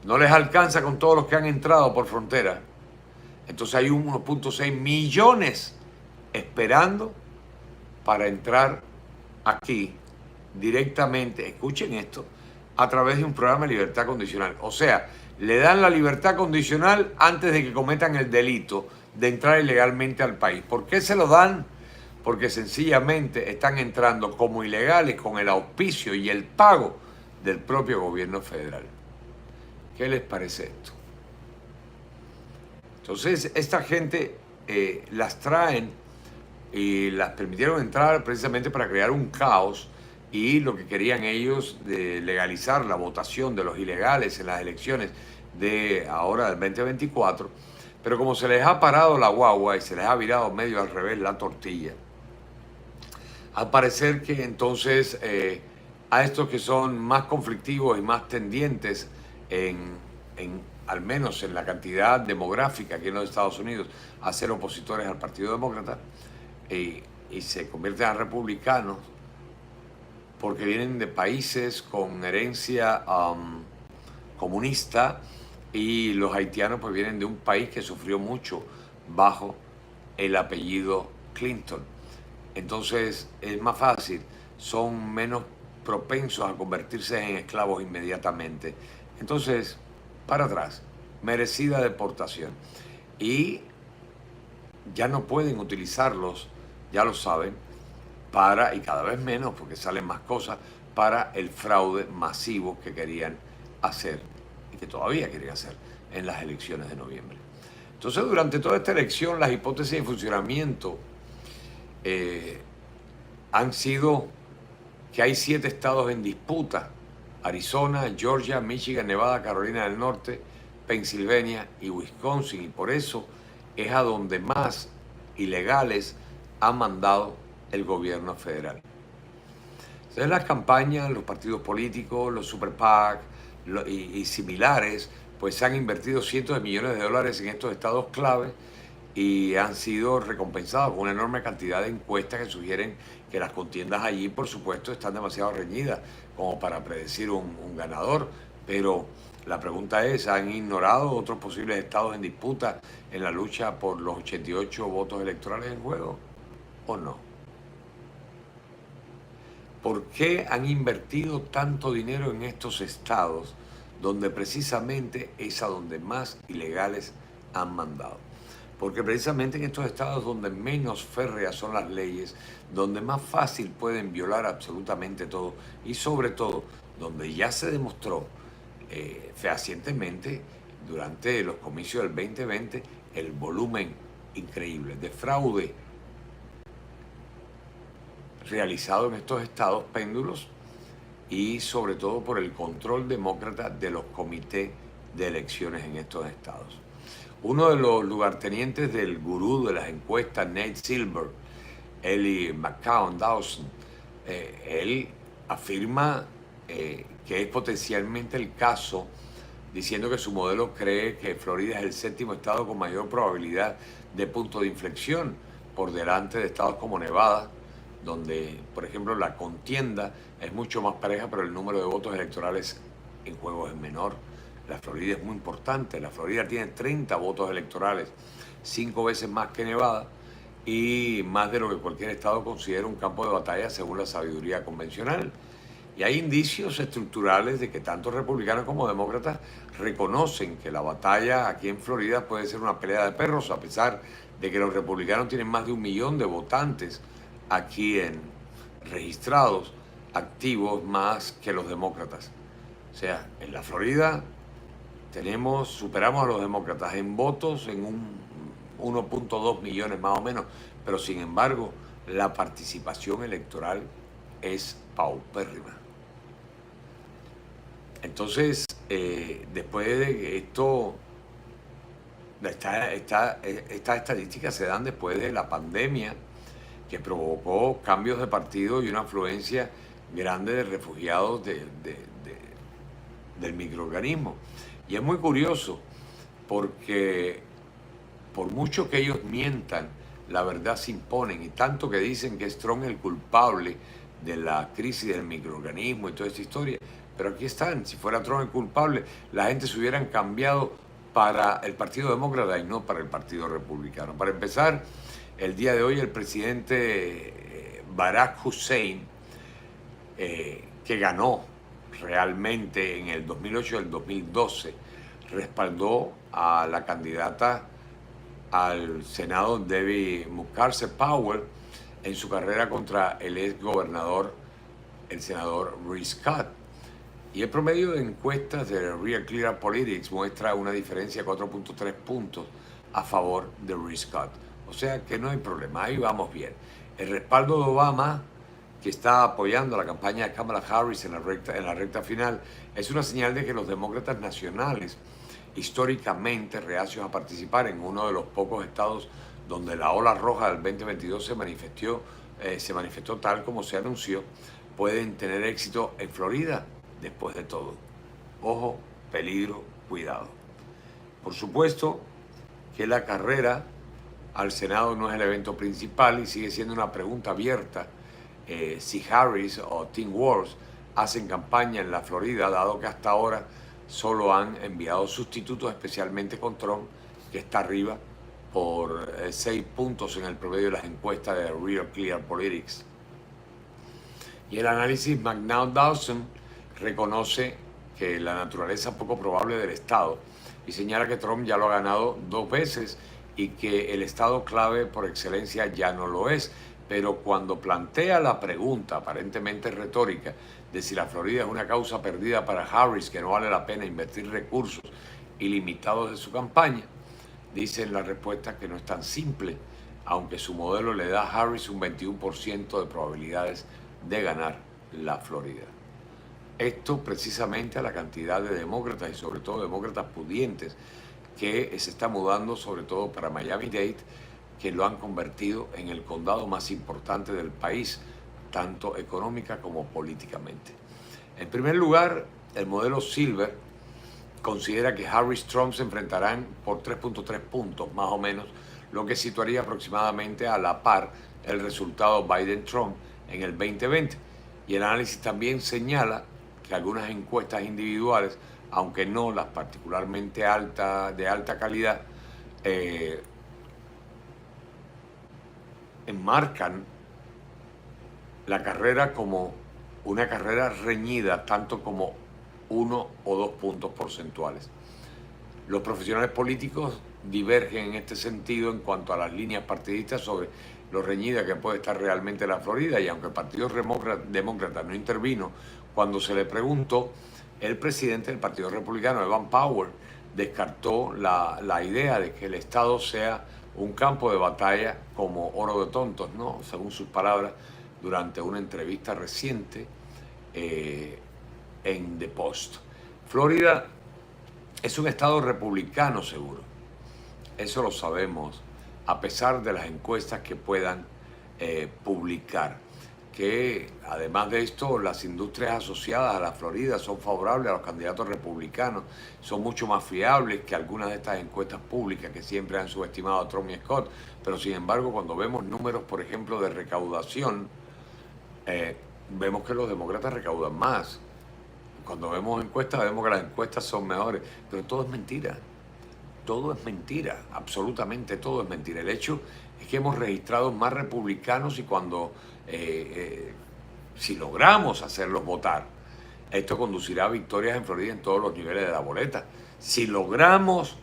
S1: No les alcanza con todos los que han entrado por frontera. Entonces hay 1.6 millones esperando para entrar aquí directamente, escuchen esto, a través de un programa de libertad condicional. O sea, le dan la libertad condicional antes de que cometan el delito de entrar ilegalmente al país. ¿Por qué se lo dan? Porque sencillamente están entrando como ilegales con el auspicio y el pago del propio gobierno federal. ¿Qué les parece esto? Entonces, esta gente las traen y las permitieron entrar precisamente para crear un caos y lo que querían ellos de legalizar la votación de los ilegales en las elecciones de ahora del 2024, pero como se les ha parado la guagua y se les ha virado medio al revés la tortilla, al parecer que entonces a estos que son más conflictivos y más tendientes al menos en la cantidad demográfica aquí en los Estados Unidos, a ser opositores al Partido Demócrata y se convierten en republicanos porque vienen de países con herencia comunista y los haitianos pues vienen de un país que sufrió mucho bajo el apellido Clinton. Entonces es más fácil, son menos propensos a convertirse en esclavos inmediatamente. Entonces, para atrás, merecida deportación. Y ya no pueden utilizarlos, ya lo saben, y cada vez menos, porque salen más cosas, para el fraude masivo que querían hacer y que todavía quieren hacer en las elecciones de noviembre. Entonces, durante toda esta elección, las hipótesis de funcionamiento han sido que hay 7 estados en disputa: Arizona, Georgia, Michigan, Nevada, Carolina del Norte, Pensilvania y Wisconsin, y por eso es a donde más ilegales ha mandado el gobierno federal. Entonces las campañas, los partidos políticos, los super PAC y similares, pues han invertido cientos de millones de dólares en estos estados clave y han sido recompensados con una enorme cantidad de encuestas que sugieren que las contiendas allí, por supuesto, están demasiado reñidas como para predecir un ganador. Pero la pregunta es, ¿han ignorado otros posibles estados en disputa en la lucha por los 88 votos electorales en juego o no? ¿Por qué han invertido tanto dinero en estos estados donde precisamente es a donde más ilegales han mandado? Porque precisamente en estos estados donde menos férreas son las leyes, donde más fácil pueden violar absolutamente todo y sobre todo donde ya se demostró fehacientemente durante los comicios del 2020 el volumen increíble de fraude realizado en estos estados péndulos y sobre todo por el control demócrata de los comités de elecciones en estos estados. Uno de los lugartenientes del gurú de las encuestas, Nate Silver, Eli McCown Dawson, él afirma que es potencialmente el caso, diciendo que su modelo cree que Florida es el séptimo estado con mayor probabilidad de punto de inflexión, por delante de estados como Nevada, donde, por ejemplo, la contienda es mucho más pareja, pero el número de votos electorales en juego es menor. La Florida es muy importante. La Florida tiene 30 votos electorales, 5 veces más que Nevada y más de lo que cualquier estado considera un campo de batalla según la sabiduría convencional. Y hay indicios estructurales de que tanto republicanos como demócratas reconocen que la batalla aquí en Florida puede ser una pelea de perros, a pesar de que los republicanos tienen más de 1 millón de votantes aquí registrados, activos, más que los demócratas. O sea, en la Florida superamos a los demócratas en votos en un 1.2 millones más o menos, pero sin embargo la participación electoral es paupérrima. Entonces, después de esto, estas estadísticas se dan después de la pandemia que provocó cambios de partido y una afluencia grande de refugiados del microorganismo. Y es muy curioso porque por mucho que ellos mientan, la verdad se imponen, y tanto que dicen que es Trump el culpable de la crisis del microorganismo y toda esta historia. Pero aquí están, si fuera Trump el culpable, la gente se hubieran cambiado para el Partido Demócrata y no para el Partido Republicano. Para empezar, el día de hoy el presidente Barack Hussein, que ganó realmente en el 2008 y el 2012, respaldó a la candidata al Senado Debbie Mukasey Powell en su carrera contra el ex gobernador, el senador Rick Scott. Y el promedio de encuestas de Real Clear Politics muestra una diferencia de 4.3 puntos a favor de Rick Scott. O sea que no hay problema, ahí vamos bien. El respaldo de Obama, que está apoyando la campaña de Kamala Harris en la recta final, es una señal de que los demócratas nacionales, históricamente reacios a participar en uno de los pocos estados donde la ola roja del 2022 se manifestó tal como se anunció, pueden tener éxito en Florida después de todo. Ojo, peligro, cuidado. Por supuesto que la carrera al Senado no es el evento principal y sigue siendo una pregunta abierta si Harris o Tim Walz hacen campaña en la Florida, dado que hasta ahora solo han enviado sustitutos, especialmente con Trump, que está arriba por 6 puntos en el promedio de las encuestas de Real Clear Politics. Y el análisis McNaught Dawson reconoce que la naturaleza poco probable del estado y señala que Trump ya lo ha ganado 2 veces y que el estado clave por excelencia ya no lo es. Pero cuando plantea la pregunta aparentemente retórica de si la Florida es una causa perdida para Harris, que no vale la pena invertir recursos ilimitados de su campaña, dice en la respuesta que no es tan simple, aunque su modelo le da a Harris un 21% de probabilidades de ganar la Florida. Esto precisamente a la cantidad de demócratas y sobre todo demócratas pudientes que se está mudando sobre todo para Miami-Dade, que lo han convertido en el condado más importante del país, tanto económica como políticamente. En primer lugar, el modelo Silver considera que Harris y Trump se enfrentarán por 3.3 puntos, más o menos, lo que situaría aproximadamente a la par el resultado Biden-Trump en el 2020. Y el análisis también señala que algunas encuestas individuales, aunque no las particularmente de alta calidad, enmarcan la carrera como una carrera reñida, tanto como 1 o 2 puntos porcentuales. Los profesionales políticos divergen en este sentido en cuanto a las líneas partidistas sobre lo reñida que puede estar realmente la Florida, y aunque el Partido Demócrata no intervino cuando se le preguntó, el presidente del Partido Republicano, Evan Powell, descartó la idea de que el Estado sea un campo de batalla como oro de tontos, ¿no? Según sus palabras, durante una entrevista reciente en The Post. Florida es un estado republicano seguro, eso lo sabemos, a pesar de las encuestas que puedan publicar, que además de esto las industrias asociadas a la Florida son favorables a los candidatos republicanos, son mucho más fiables que algunas de estas encuestas públicas que siempre han subestimado a Trump y Scott, pero sin embargo cuando vemos números, por ejemplo, de recaudación, vemos que los demócratas recaudan más. Cuando vemos encuestas, vemos que las encuestas son mejores, pero todo es mentira. Todo es mentira, absolutamente todo es mentira. El hecho es que hemos registrado más republicanos y si logramos hacerlos votar, esto conducirá a victorias en Florida en todos los niveles de la boleta. Si logramos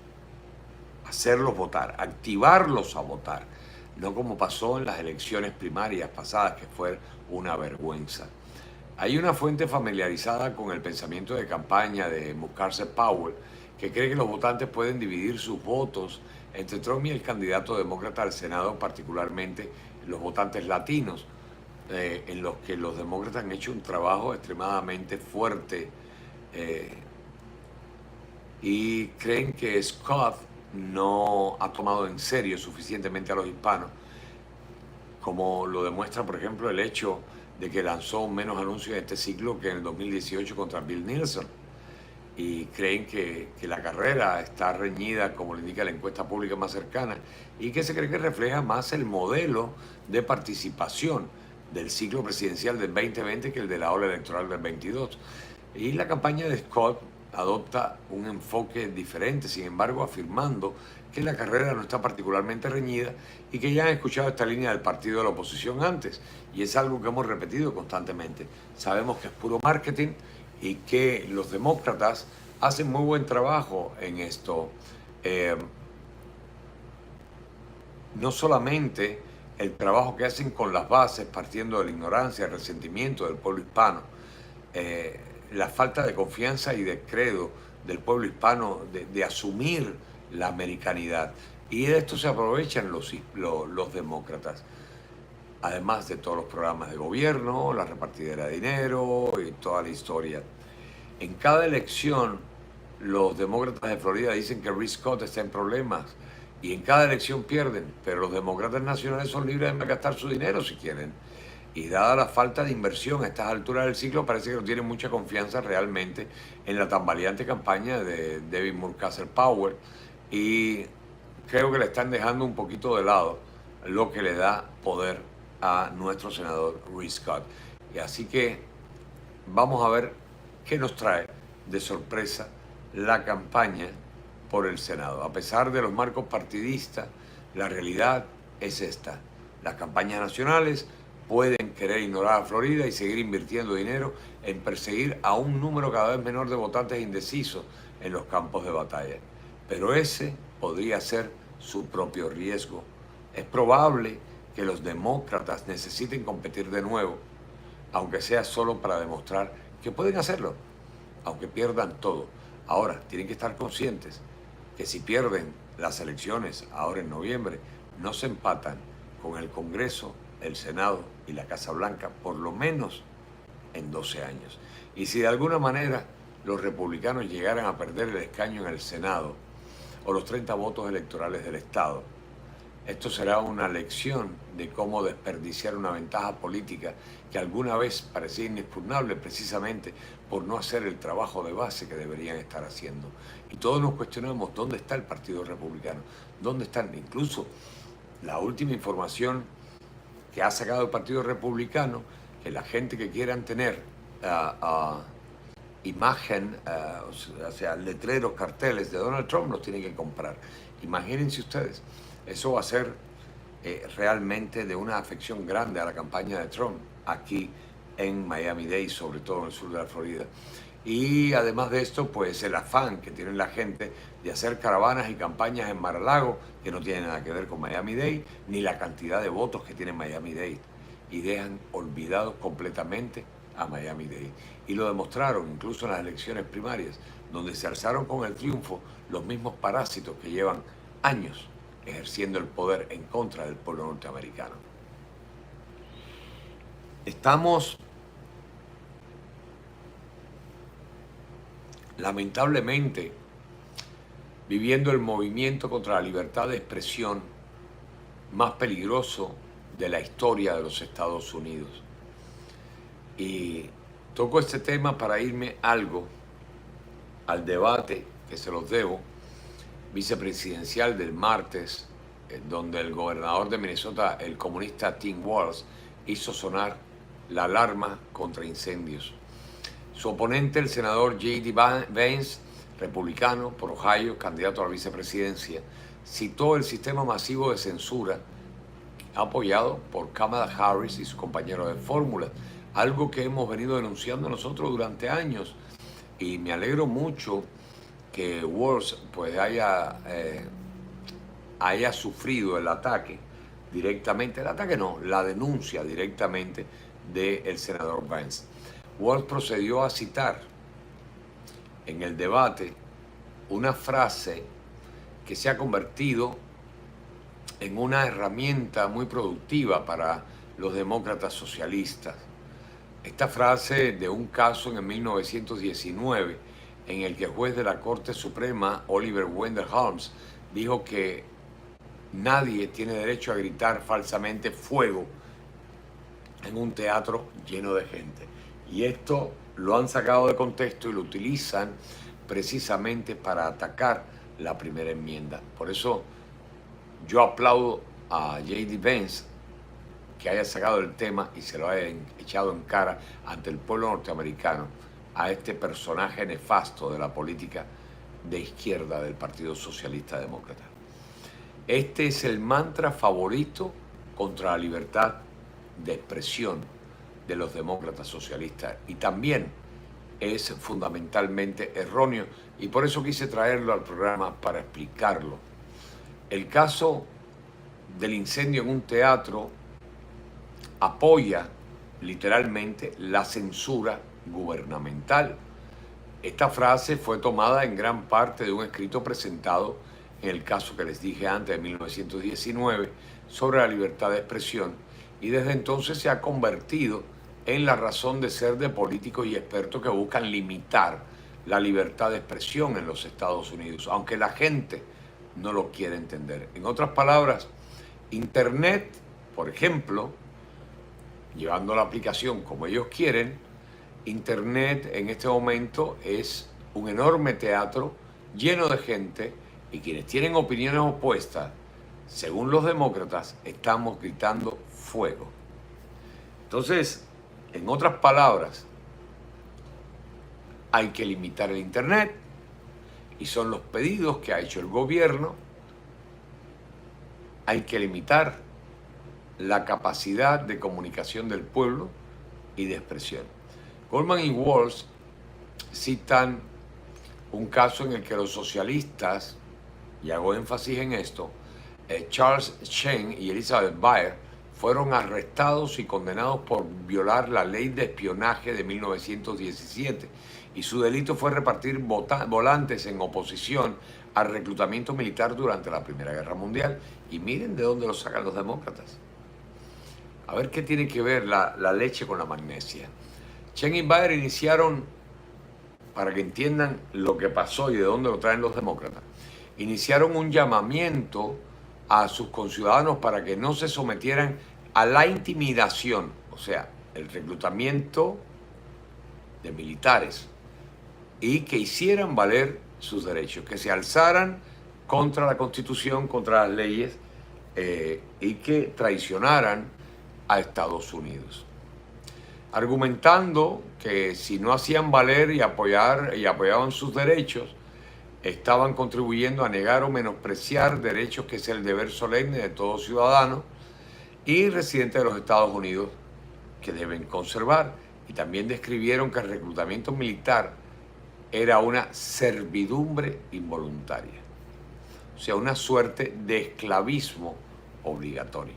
S1: hacerlos votar, activarlos a votar, no como pasó en las elecciones primarias pasadas, que fue una vergüenza. Hay una fuente familiarizada con el pensamiento de campaña de Mukasey Powell que cree que los votantes pueden dividir sus votos entre Trump y el candidato demócrata al Senado, particularmente los votantes latinos, en los que los demócratas han hecho un trabajo extremadamente fuerte y creen que Scott no ha tomado en serio suficientemente a los hispanos, como lo demuestra, por ejemplo, el hecho de que lanzó menos anuncios en este ciclo que en el 2018 contra Bill Nelson. Y creen que la carrera está reñida, como le indica la encuesta pública más cercana, y que se cree que refleja más el modelo de participación del ciclo presidencial del 2020 que el de la ola electoral del 22. Y la campaña de Scott adopta un enfoque diferente, sin embargo, afirmando que la carrera no está particularmente reñida y que ya han escuchado esta línea del partido de la oposición antes, y es algo que hemos repetido constantemente. Sabemos que es puro marketing y que los demócratas hacen muy buen trabajo en esto. No solamente el trabajo que hacen con las bases, partiendo de la ignorancia, el resentimiento del pueblo hispano, la falta de confianza y de credo del pueblo hispano de asumir la americanidad. Y de esto se aprovechan los demócratas, además de todos los programas de gobierno, la repartidera de dinero y toda la historia. En cada elección, los demócratas de Florida dicen que Rick Scott está en problemas y en cada elección pierden, pero los demócratas nacionales son libres de gastar su dinero si quieren. Y dada la falta de inversión a estas alturas del ciclo, parece que no tienen mucha confianza realmente en la tambaleante campaña de David Mukasey Powell, y creo que le están dejando un poquito de lado lo que le da poder a nuestro senador Rick Scott. Y así que vamos a ver qué nos trae de sorpresa la campaña por el Senado. A pesar de los marcos partidistas, la realidad es esta. Las campañas nacionales pueden querer ignorar a Florida y seguir invirtiendo dinero en perseguir a un número cada vez menor de votantes indecisos en los campos de batalla. Pero ese podría ser su propio riesgo. Es probable que los demócratas necesiten competir de nuevo, aunque sea solo para demostrar que pueden hacerlo, aunque pierdan todo. Ahora, tienen que estar conscientes que si pierden las elecciones ahora en noviembre, no se empatan con el Congreso, el Senado y la Casa Blanca, por lo menos en 12 años. Y si de alguna manera los republicanos llegaran a perder el escaño en el Senado o los 30 votos electorales del Estado, esto será una lección de cómo desperdiciar una ventaja política que alguna vez parecía inexpugnable precisamente por no hacer el trabajo de base que deberían estar haciendo. Y todos nos cuestionamos dónde está el Partido Republicano, dónde están. Incluso la última información que ha sacado el Partido Republicano, que la gente que quieran tener imagen, o sea, letreros, carteles de Donald Trump, los tienen que comprar. Imagínense ustedes, eso va a ser realmente de una afección grande a la campaña de Trump aquí en Miami-Dade, sobre todo en el sur de la Florida. Y además de esto, pues el afán que tiene la gente de hacer caravanas y campañas en Mar-a-Lago, que no tienen nada que ver con Miami-Dade, ni la cantidad de votos que tiene Miami-Dade. Y dejan olvidados completamente a Miami-Dade. Y lo demostraron incluso en las elecciones primarias, donde se alzaron con el triunfo los mismos parásitos que llevan años ejerciendo el poder en contra del pueblo norteamericano. Estamos lamentablemente viviendo el movimiento contra la libertad de expresión más peligroso de la historia de los Estados Unidos. Y toco este tema para irme algo al debate que se los debo, vicepresidencial del martes, donde el gobernador de Minnesota, el comunista Tim Walz, hizo sonar la alarma contra incendios. Su oponente, el senador J.D. Vance, republicano por Ohio, candidato a la vicepresidencia, citó el sistema masivo de censura apoyado por Kamala Harris y su compañero de fórmula, algo que hemos venido denunciando nosotros durante años. Y me alegro mucho que Walz pues haya sufrido el ataque directamente, la denuncia directamente del senador Vance. Walz procedió a citar en el debate una frase que se ha convertido en una herramienta muy productiva para los demócratas socialistas. Esta frase de un caso en el 1919 en el que el juez de la Corte Suprema, Oliver Wendell Holmes, dijo que nadie tiene derecho a gritar falsamente fuego en un teatro lleno de gente. Y esto lo han sacado de contexto y lo utilizan precisamente para atacar la primera enmienda. Por eso yo aplaudo a J.D. Vance que haya sacado el tema y se lo haya echado en cara ante el pueblo norteamericano a este personaje nefasto de la política de izquierda del Partido Socialista Demócrata. Este es el mantra favorito contra la libertad de expresión de los demócratas socialistas y también es fundamentalmente erróneo y por eso quise traerlo al programa para explicarlo. El caso del incendio en un teatro apoya literalmente la censura gubernamental. Esta frase fue tomada en gran parte de un escrito presentado en el caso que les dije antes de 1919 sobre la libertad de expresión y desde entonces se ha convertido en la razón de ser de políticos y expertos que buscan limitar la libertad de expresión en los Estados Unidos, aunque la gente no lo quiere entender. En otras palabras, Internet, por ejemplo, llevando la aplicación como ellos quieren, Internet en este momento es un enorme teatro lleno de gente y quienes tienen opiniones opuestas, según los demócratas, estamos gritando fuego. Entonces, en otras palabras, hay que limitar el Internet y son los pedidos que ha hecho el gobierno. Hay que limitar la capacidad de comunicación del pueblo y de expresión. Goldman y Walz citan un caso en el que los socialistas, y hago énfasis en esto, Charles Chen y Elizabeth Baer fueron arrestados y condenados por violar la ley de espionaje de 1917 y su delito fue repartir volantes en oposición al reclutamiento militar durante la Primera Guerra Mundial. Y miren de dónde lo sacan los demócratas. A ver qué tiene que ver la leche con la magnesia. Chen y Baer iniciaron, para que entiendan lo que pasó y de dónde lo traen los demócratas, iniciaron un llamamiento a sus conciudadanos para que no se sometieran a la intimidación, o sea, el reclutamiento de militares, y que hicieran valer sus derechos, que se alzaran contra la Constitución, contra las leyes y que traicionaran a Estados Unidos, argumentando que si no hacían valer y apoyaban sus derechos, estaban contribuyendo a negar o menospreciar derechos que es el deber solemne de todo ciudadano y residente de los Estados Unidos que deben conservar. Y también describieron que el reclutamiento militar era una servidumbre involuntaria, o sea, una suerte de esclavismo obligatorio.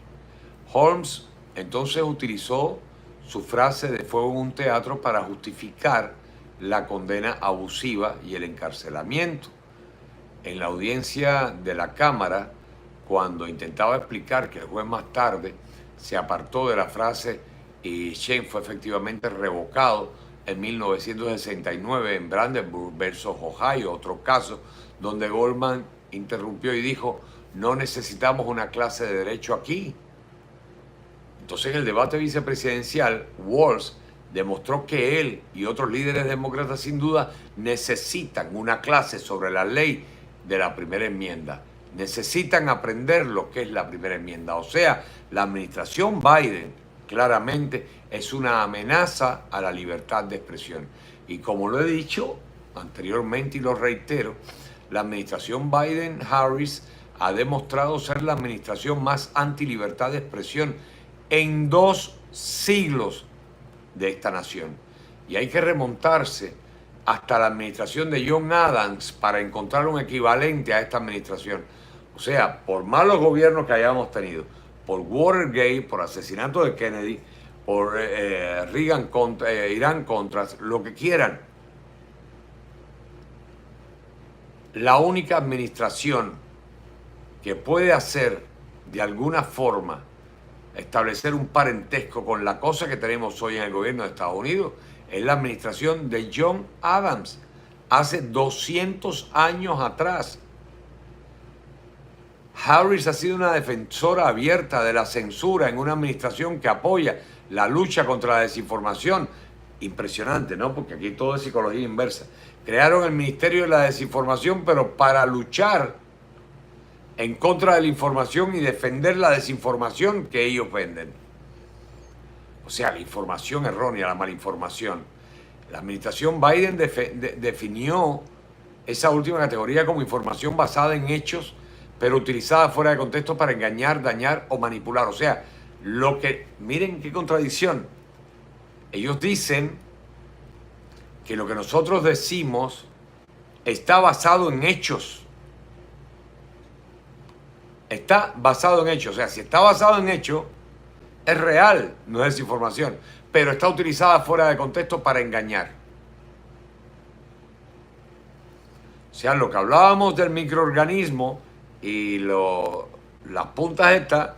S1: Holmes entonces utilizó su frase de fuego en un teatro para justificar la condena abusiva y el encarcelamiento. En la audiencia de la Cámara, cuando intentaba explicar que el juez más tarde se apartó de la frase y Shane fue efectivamente revocado en 1969 en Brandenburg versus Ohio, otro caso donde Goldman interrumpió y dijo: no necesitamos una clase de derecho aquí. Entonces, en el debate vicepresidencial, Walz demostró que él y otros líderes demócratas sin duda necesitan una clase sobre la ley de la primera enmienda. Necesitan aprender lo que es la primera enmienda. O sea, la administración Biden claramente es una amenaza a la libertad de expresión. Y como lo he dicho anteriormente y lo reitero, la administración Biden-Harris ha demostrado ser la administración más anti-libertad de expresión en 2 siglos de esta nación. Y hay que remontarse hasta la administración de John Adams para encontrar un equivalente a esta administración. O sea, por malos gobiernos que hayamos tenido, por Watergate, por asesinato de Kennedy, por Reagan contra, Irán Contras, lo que quieran, la única administración que puede hacer de alguna forma establecer un parentesco con la cosa que tenemos hoy en el gobierno de Estados Unidos es la administración de John Adams, hace 200 años atrás. Harris ha sido una defensora abierta de la censura en una administración que apoya la lucha contra la desinformación. Impresionante, ¿no? Porque aquí todo es psicología inversa. Crearon el Ministerio de la Desinformación, pero para luchar en contra de la información y defender la desinformación que ellos venden. O sea, la información errónea, la malinformación. La administración Biden definió esa última categoría como información basada en hechos, pero utilizada fuera de contexto para engañar, dañar o manipular. O sea, miren qué contradicción. Ellos dicen que lo que nosotros decimos está basado en hechos. Está basado en hechos. O sea, si está basado en hechos, es real, no es desinformación, pero está utilizada fuera de contexto para engañar. O sea, lo que hablábamos del microorganismo y las puntas estas,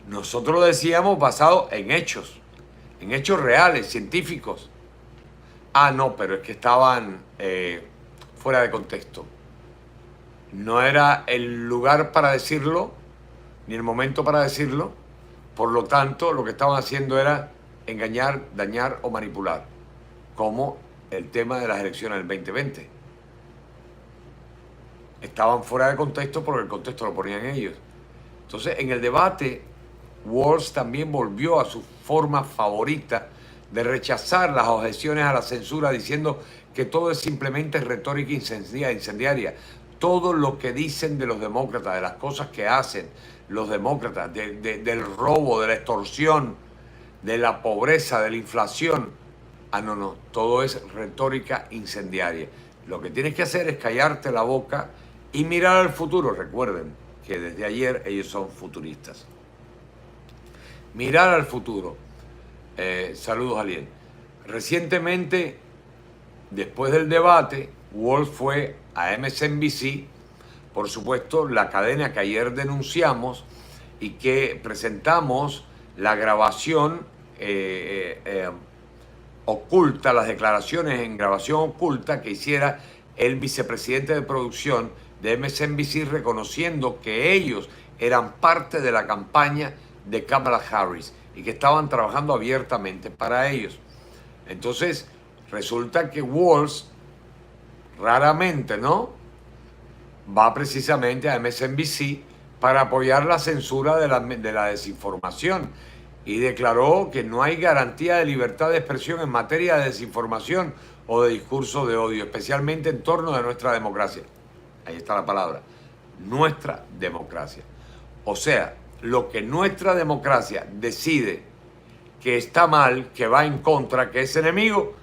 S1: nosotros lo decíamos basado en hechos reales, científicos. Ah, no, pero es que estaban fuera de contexto. No era el lugar para decirlo, ni el momento para decirlo. Por lo tanto, lo que estaban haciendo era engañar, dañar o manipular, como el tema de las elecciones del 2020. Estaban fuera de contexto porque el contexto lo ponían ellos. Entonces, en el debate, Walz también volvió a su forma favorita de rechazar las objeciones a la censura, diciendo que todo es simplemente retórica incendiaria. Todo lo que dicen de los demócratas, de las cosas que hacen los demócratas, del robo, de la extorsión, de la pobreza, de la inflación. Ah, no, todo es retórica incendiaria. Lo que tienes que hacer es callarte la boca y mirar al futuro. Recuerden que desde ayer ellos son futuristas. Mirar al futuro. Saludos, Alien. Recientemente, después del debate, Walz fue a MSNBC, por supuesto, la cadena que ayer denunciamos y que presentamos la grabación oculta, las declaraciones en grabación oculta que hiciera el vicepresidente de producción de MSNBC, reconociendo que ellos eran parte de la campaña de Kamala Harris y que estaban trabajando abiertamente para ellos. Entonces, resulta que Walz raramente, ¿no?, va precisamente a MSNBC para apoyar la censura de la desinformación y declaró que no hay garantía de libertad de expresión en materia de desinformación o de discurso de odio, especialmente en torno de nuestra democracia. Ahí está la palabra, nuestra democracia. O sea, lo que nuestra democracia decide que está mal, que va en contra, que es enemigo,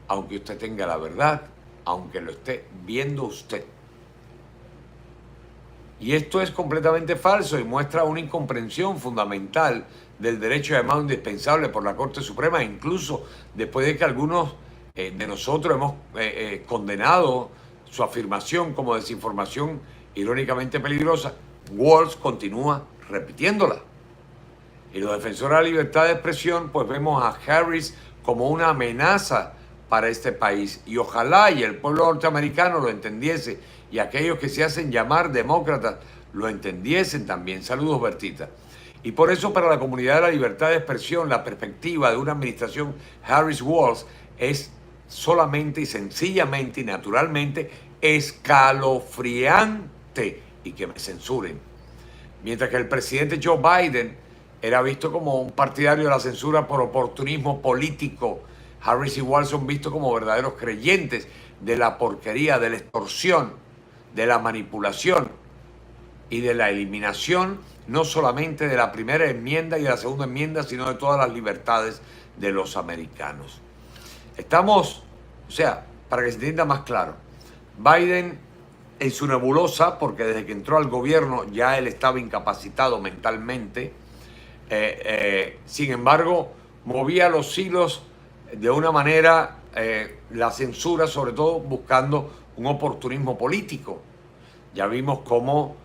S1: aunque usted tenga la verdad, aunque lo esté viendo usted. Y esto es completamente falso y muestra una incomprensión fundamental del derecho llamado indispensable por la Corte Suprema, incluso después de que algunos de nosotros hemos condenado su afirmación como desinformación irónicamente peligrosa. Walls continúa repitiéndola. Y los defensores de la libertad de expresión, pues vemos a Harris como una amenaza para este país. Y ojalá y el pueblo norteamericano lo entendiese y aquellos que se hacen llamar demócratas lo entendiesen también. Saludos, Bertita. Y por eso para la comunidad de la libertad de expresión, la perspectiva de una administración Harris-Walz es solamente y sencillamente y naturalmente escalofriante y que me censuren. Mientras que el presidente Joe Biden era visto como un partidario de la censura por oportunismo político, Harris y Walz son vistos como verdaderos creyentes de la porquería, de la extorsión, de la manipulación y de la eliminación no solamente de la primera enmienda y de la segunda enmienda, sino de todas las libertades de los americanos. Estamos, o sea, para que se entienda más claro, Biden en su nebulosa, porque desde que entró al gobierno ya él estaba incapacitado mentalmente, sin embargo, movía los hilos de una manera, la censura, sobre todo buscando un oportunismo político. Ya vimos cómo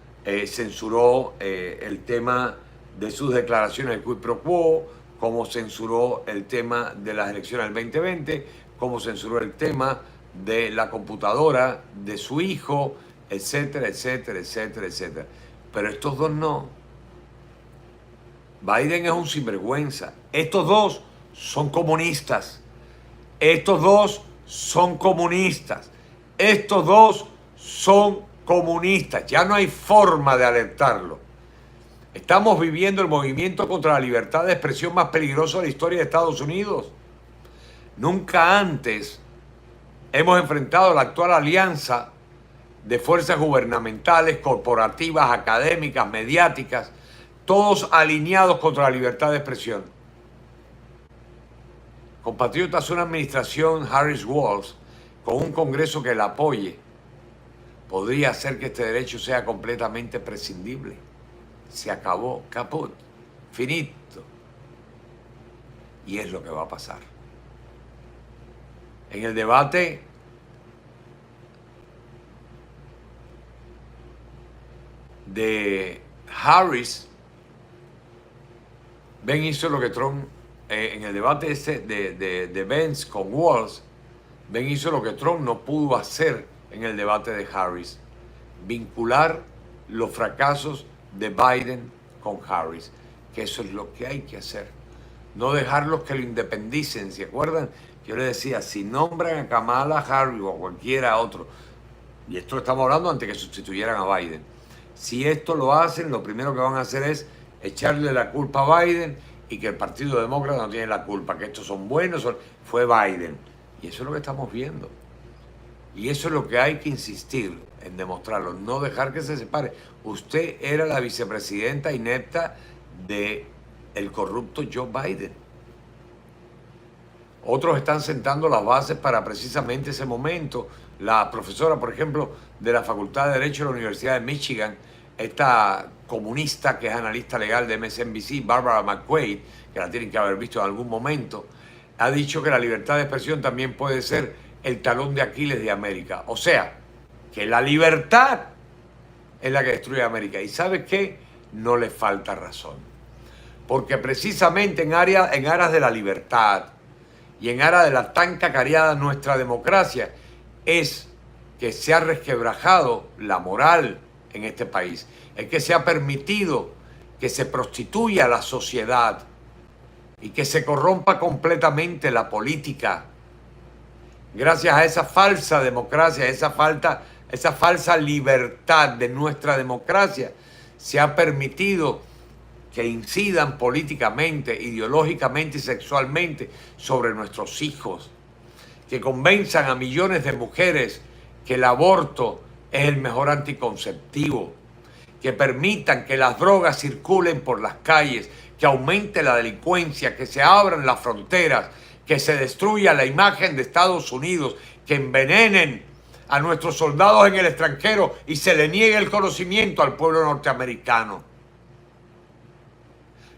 S1: censuró el tema de sus declaraciones de quid pro quo, cómo censuró el tema de las elecciones del 2020, cómo censuró el tema de la computadora de su hijo, etcétera, etcétera, etcétera, etcétera. Pero estos dos no. Biden es un sinvergüenza. Estos dos son comunistas. Estos dos son comunistas. Estos dos son comunistas. Ya no hay forma de alertarlo. Estamos viviendo el movimiento contra la libertad de expresión más peligroso de la historia de Estados Unidos. Nunca antes hemos enfrentado la actual alianza de fuerzas gubernamentales, corporativas, académicas, mediáticas, todos alineados contra la libertad de expresión. Compatriotas, una administración Harris-Walz con un Congreso que la apoye podría hacer que este derecho sea completamente prescindible. Se acabó, caput, finito. Y es lo que va a pasar. En el debate de Harris, Ben hizo lo que Trump, en el debate ese de Vance con Walz, Ben hizo lo que Trump no pudo hacer en el debate de Harris, vincular los fracasos de Biden con Harris, que eso es lo que hay que hacer, no dejarlos que lo independicen. ¿Se acuerdan? Yo les decía, si nombran a Kamala Harris o a cualquiera otro, y esto lo estamos hablando antes que sustituyeran a Biden, si esto lo hacen, lo primero que van a hacer es echarle la culpa a Biden y que el Partido Demócrata no tiene la culpa, que estos son buenos, fue Biden. Y eso es lo que estamos viendo. Y eso es lo que hay que insistir en demostrarlo, no dejar que se separe. Usted era la vicepresidenta inepta del corrupto Joe Biden. Otros están sentando las bases para precisamente ese momento. La profesora, por ejemplo, de la Facultad de Derecho de la Universidad de Michigan, esta comunista que es analista legal de MSNBC, Barbara McQuaid, que la tienen que haber visto en algún momento, ha dicho que la libertad de expresión también puede ser el talón de Aquiles de América. O sea, que la libertad es la que destruye América. ¿Y sabe qué? No le falta razón. Porque precisamente en aras de la libertad y en aras de la tan cacareada nuestra democracia es que se ha resquebrajado la moral en este país. Es que se ha permitido que se prostituya la sociedad y que se corrompa completamente la política. Gracias a esa falsa democracia, a esa falta esa falsa libertad de nuestra democracia, se ha permitido que incidan políticamente, ideológicamente y sexualmente sobre nuestros hijos, que convenzan a millones de mujeres que el aborto es el mejor anticonceptivo, que permitan que las drogas circulen por las calles, que aumente la delincuencia, que se abran las fronteras, que se destruya la imagen de Estados Unidos, que envenenen a nuestros soldados en el extranjero y se le niegue el conocimiento al pueblo norteamericano.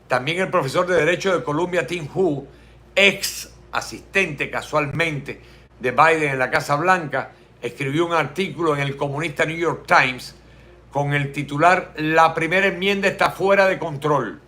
S1: También el profesor de Derecho de Columbia, Tim Hu, ex asistente casualmente de Biden en la Casa Blanca, escribió un artículo en el comunista New York Times con el titular "La primera enmienda está fuera de control".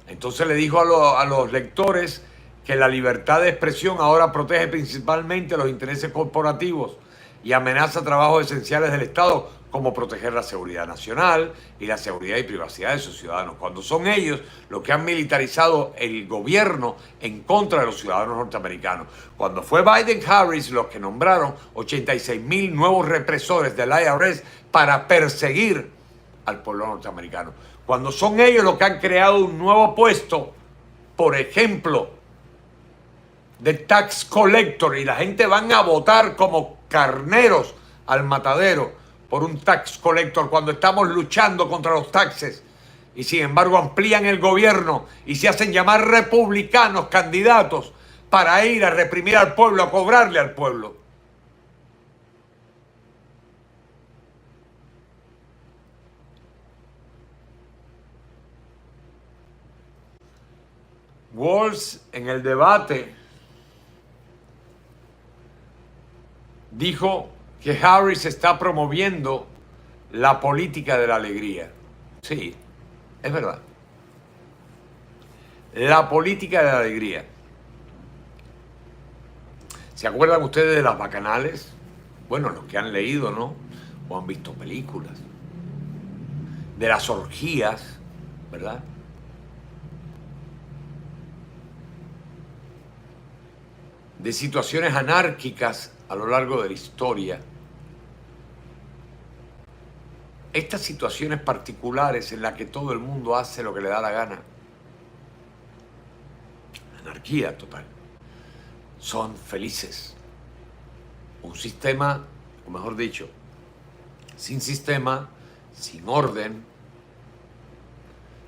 S1: Entonces le dijo a los lectores que la libertad de expresión ahora protege principalmente los intereses corporativos y amenaza trabajos esenciales del Estado, como proteger la seguridad nacional y la seguridad y privacidad de sus ciudadanos, cuando son ellos los que han militarizado el gobierno en contra de los ciudadanos norteamericanos. Cuando fue Biden-Harris los que nombraron 86,000 nuevos represores del IRS para perseguir al pueblo norteamericano. Cuando son ellos los que han creado un nuevo puesto, por ejemplo, de tax collector, y la gente van a votar como carneros al matadero por un tax collector cuando estamos luchando contra los taxes, y sin embargo amplían el gobierno y se hacen llamar republicanos candidatos para ir a reprimir al pueblo, a cobrarle al pueblo. Walz en el debate dijo que Harris está promoviendo la política de la alegría. Sí, es verdad. La política de la alegría. ¿Se acuerdan ustedes de las bacanales? Bueno, los que han leído, ¿no? O han visto películas. De las orgías, ¿verdad? De situaciones anárquicas a lo largo de la historia. Estas situaciones particulares en las que todo el mundo hace lo que le da la gana, anarquía total, son felices. Un sistema, o mejor dicho, sin sistema, sin orden,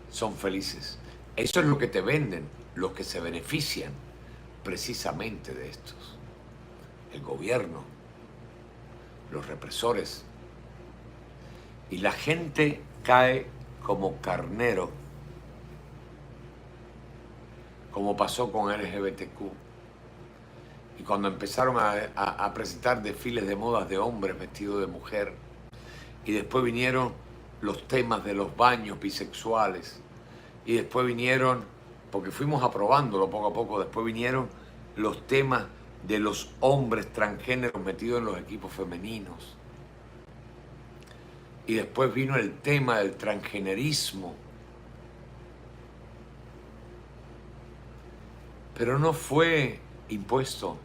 S1: son felices. Eso es lo que te venden los que se benefician precisamente de estos. El gobierno, los represores, y la gente cae como carnero, como pasó con LGBTQ. Y cuando empezaron a presentar desfiles de modas de hombres vestidos de mujer, y después vinieron los temas de los baños bisexuales, y después vinieron, porque fuimos aprobándolo poco a poco, después vinieron los temas de los hombres transgéneros metidos en los equipos femeninos. Y después vino el tema del transgenerismo. Pero no fue impuesto.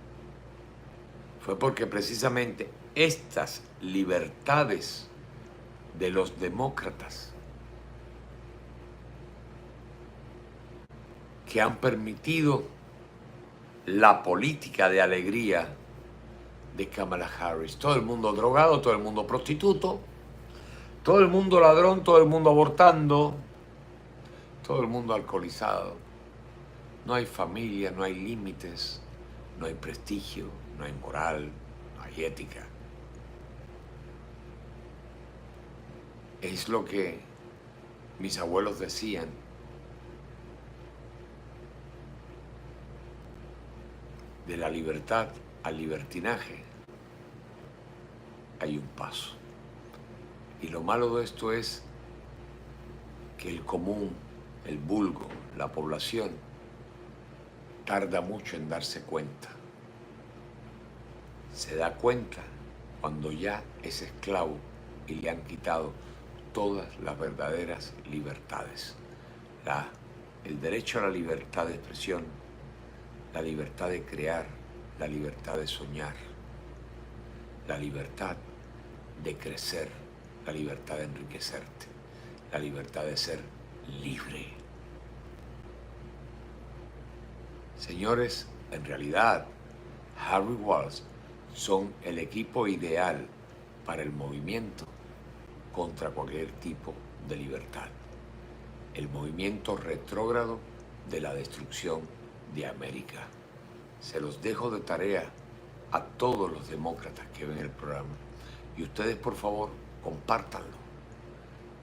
S1: Fue porque precisamente estas libertades de los demócratas que han permitido la política de alegría de Kamala Harris. Todo el mundo drogado, todo el mundo prostituto, todo el mundo ladrón, todo el mundo abortando, todo el mundo alcoholizado. No hay familia, no hay límites, no hay prestigio, no hay moral, no hay ética. Es lo que mis abuelos decían. De la libertad al libertinaje hay un paso. Y lo malo de esto es que el común, el vulgo, la población, tarda mucho en darse cuenta. Se da cuenta cuando ya es esclavo y le han quitado todas las verdaderas libertades. El derecho a la libertad de expresión, la libertad de crear, la libertad de soñar. la libertad de crecer, la libertad de enriquecerte, la libertad de ser libre. Señores, en realidad, Harry Walls son el equipo ideal para el movimiento contra cualquier tipo de libertad. El movimiento retrógrado de la destrucción de América. Se los dejo de tarea a todos los demócratas que ven el programa. Y ustedes, por favor, compártanlo.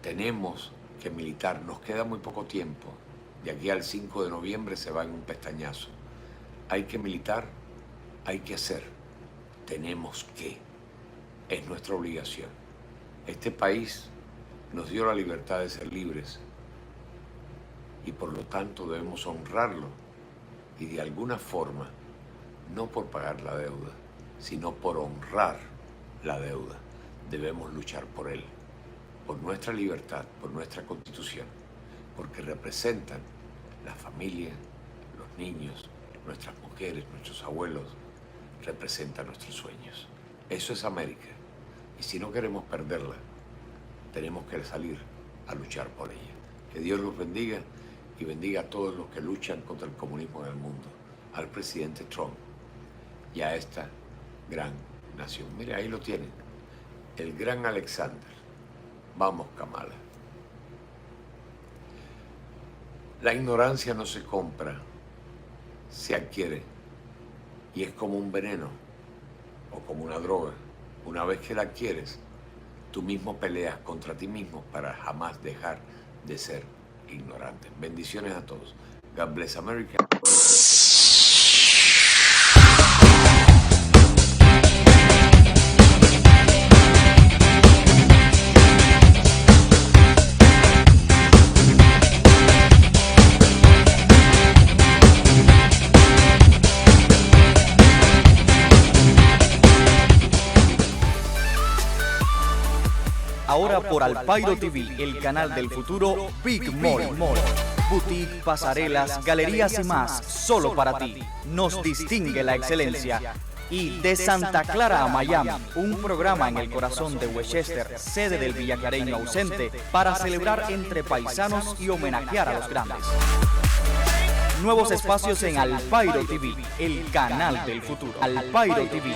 S1: Tenemos que militar. Nos queda muy poco tiempo. De aquí al 5 de noviembre se va en un pestañazo. Hay que militar, hay que hacer. Tenemos que. Es nuestra obligación. Este país nos dio la libertad de ser libres y por lo tanto debemos honrarlo y de alguna forma, no por pagar la deuda, sino por honrar la deuda, debemos luchar por él, por nuestra libertad, por nuestra Constitución, porque representan la familia, los niños, nuestras mujeres, nuestros abuelos, representan nuestros sueños. Eso es América. Y si no queremos perderla, tenemos que salir a luchar por ella. Que Dios los bendiga y bendiga a todos los que luchan contra el comunismo en el mundo, al presidente Trump y a esta gran nación. Mire, ahí lo tienen, el gran Alexander. Vamos, Kamala. La ignorancia no se compra, se adquiere y es como un veneno o como una droga. Una vez que la adquieres, tú mismo peleas contra ti mismo para jamás dejar de ser ignorante. Bendiciones a todos. God bless America.
S2: Ahora por Alpairo TV, el canal del futuro, Big Mall. Boutique, pasarelas, galerías y más, solo para ti. Nos distingue la excelencia. Y de Santa Clara a Miami, un programa en el corazón de Westchester, sede del villacareño ausente, para celebrar entre paisanos y homenajear a los grandes. Nuevos espacios en Alpairo TV, el canal del futuro. Alpairo TV.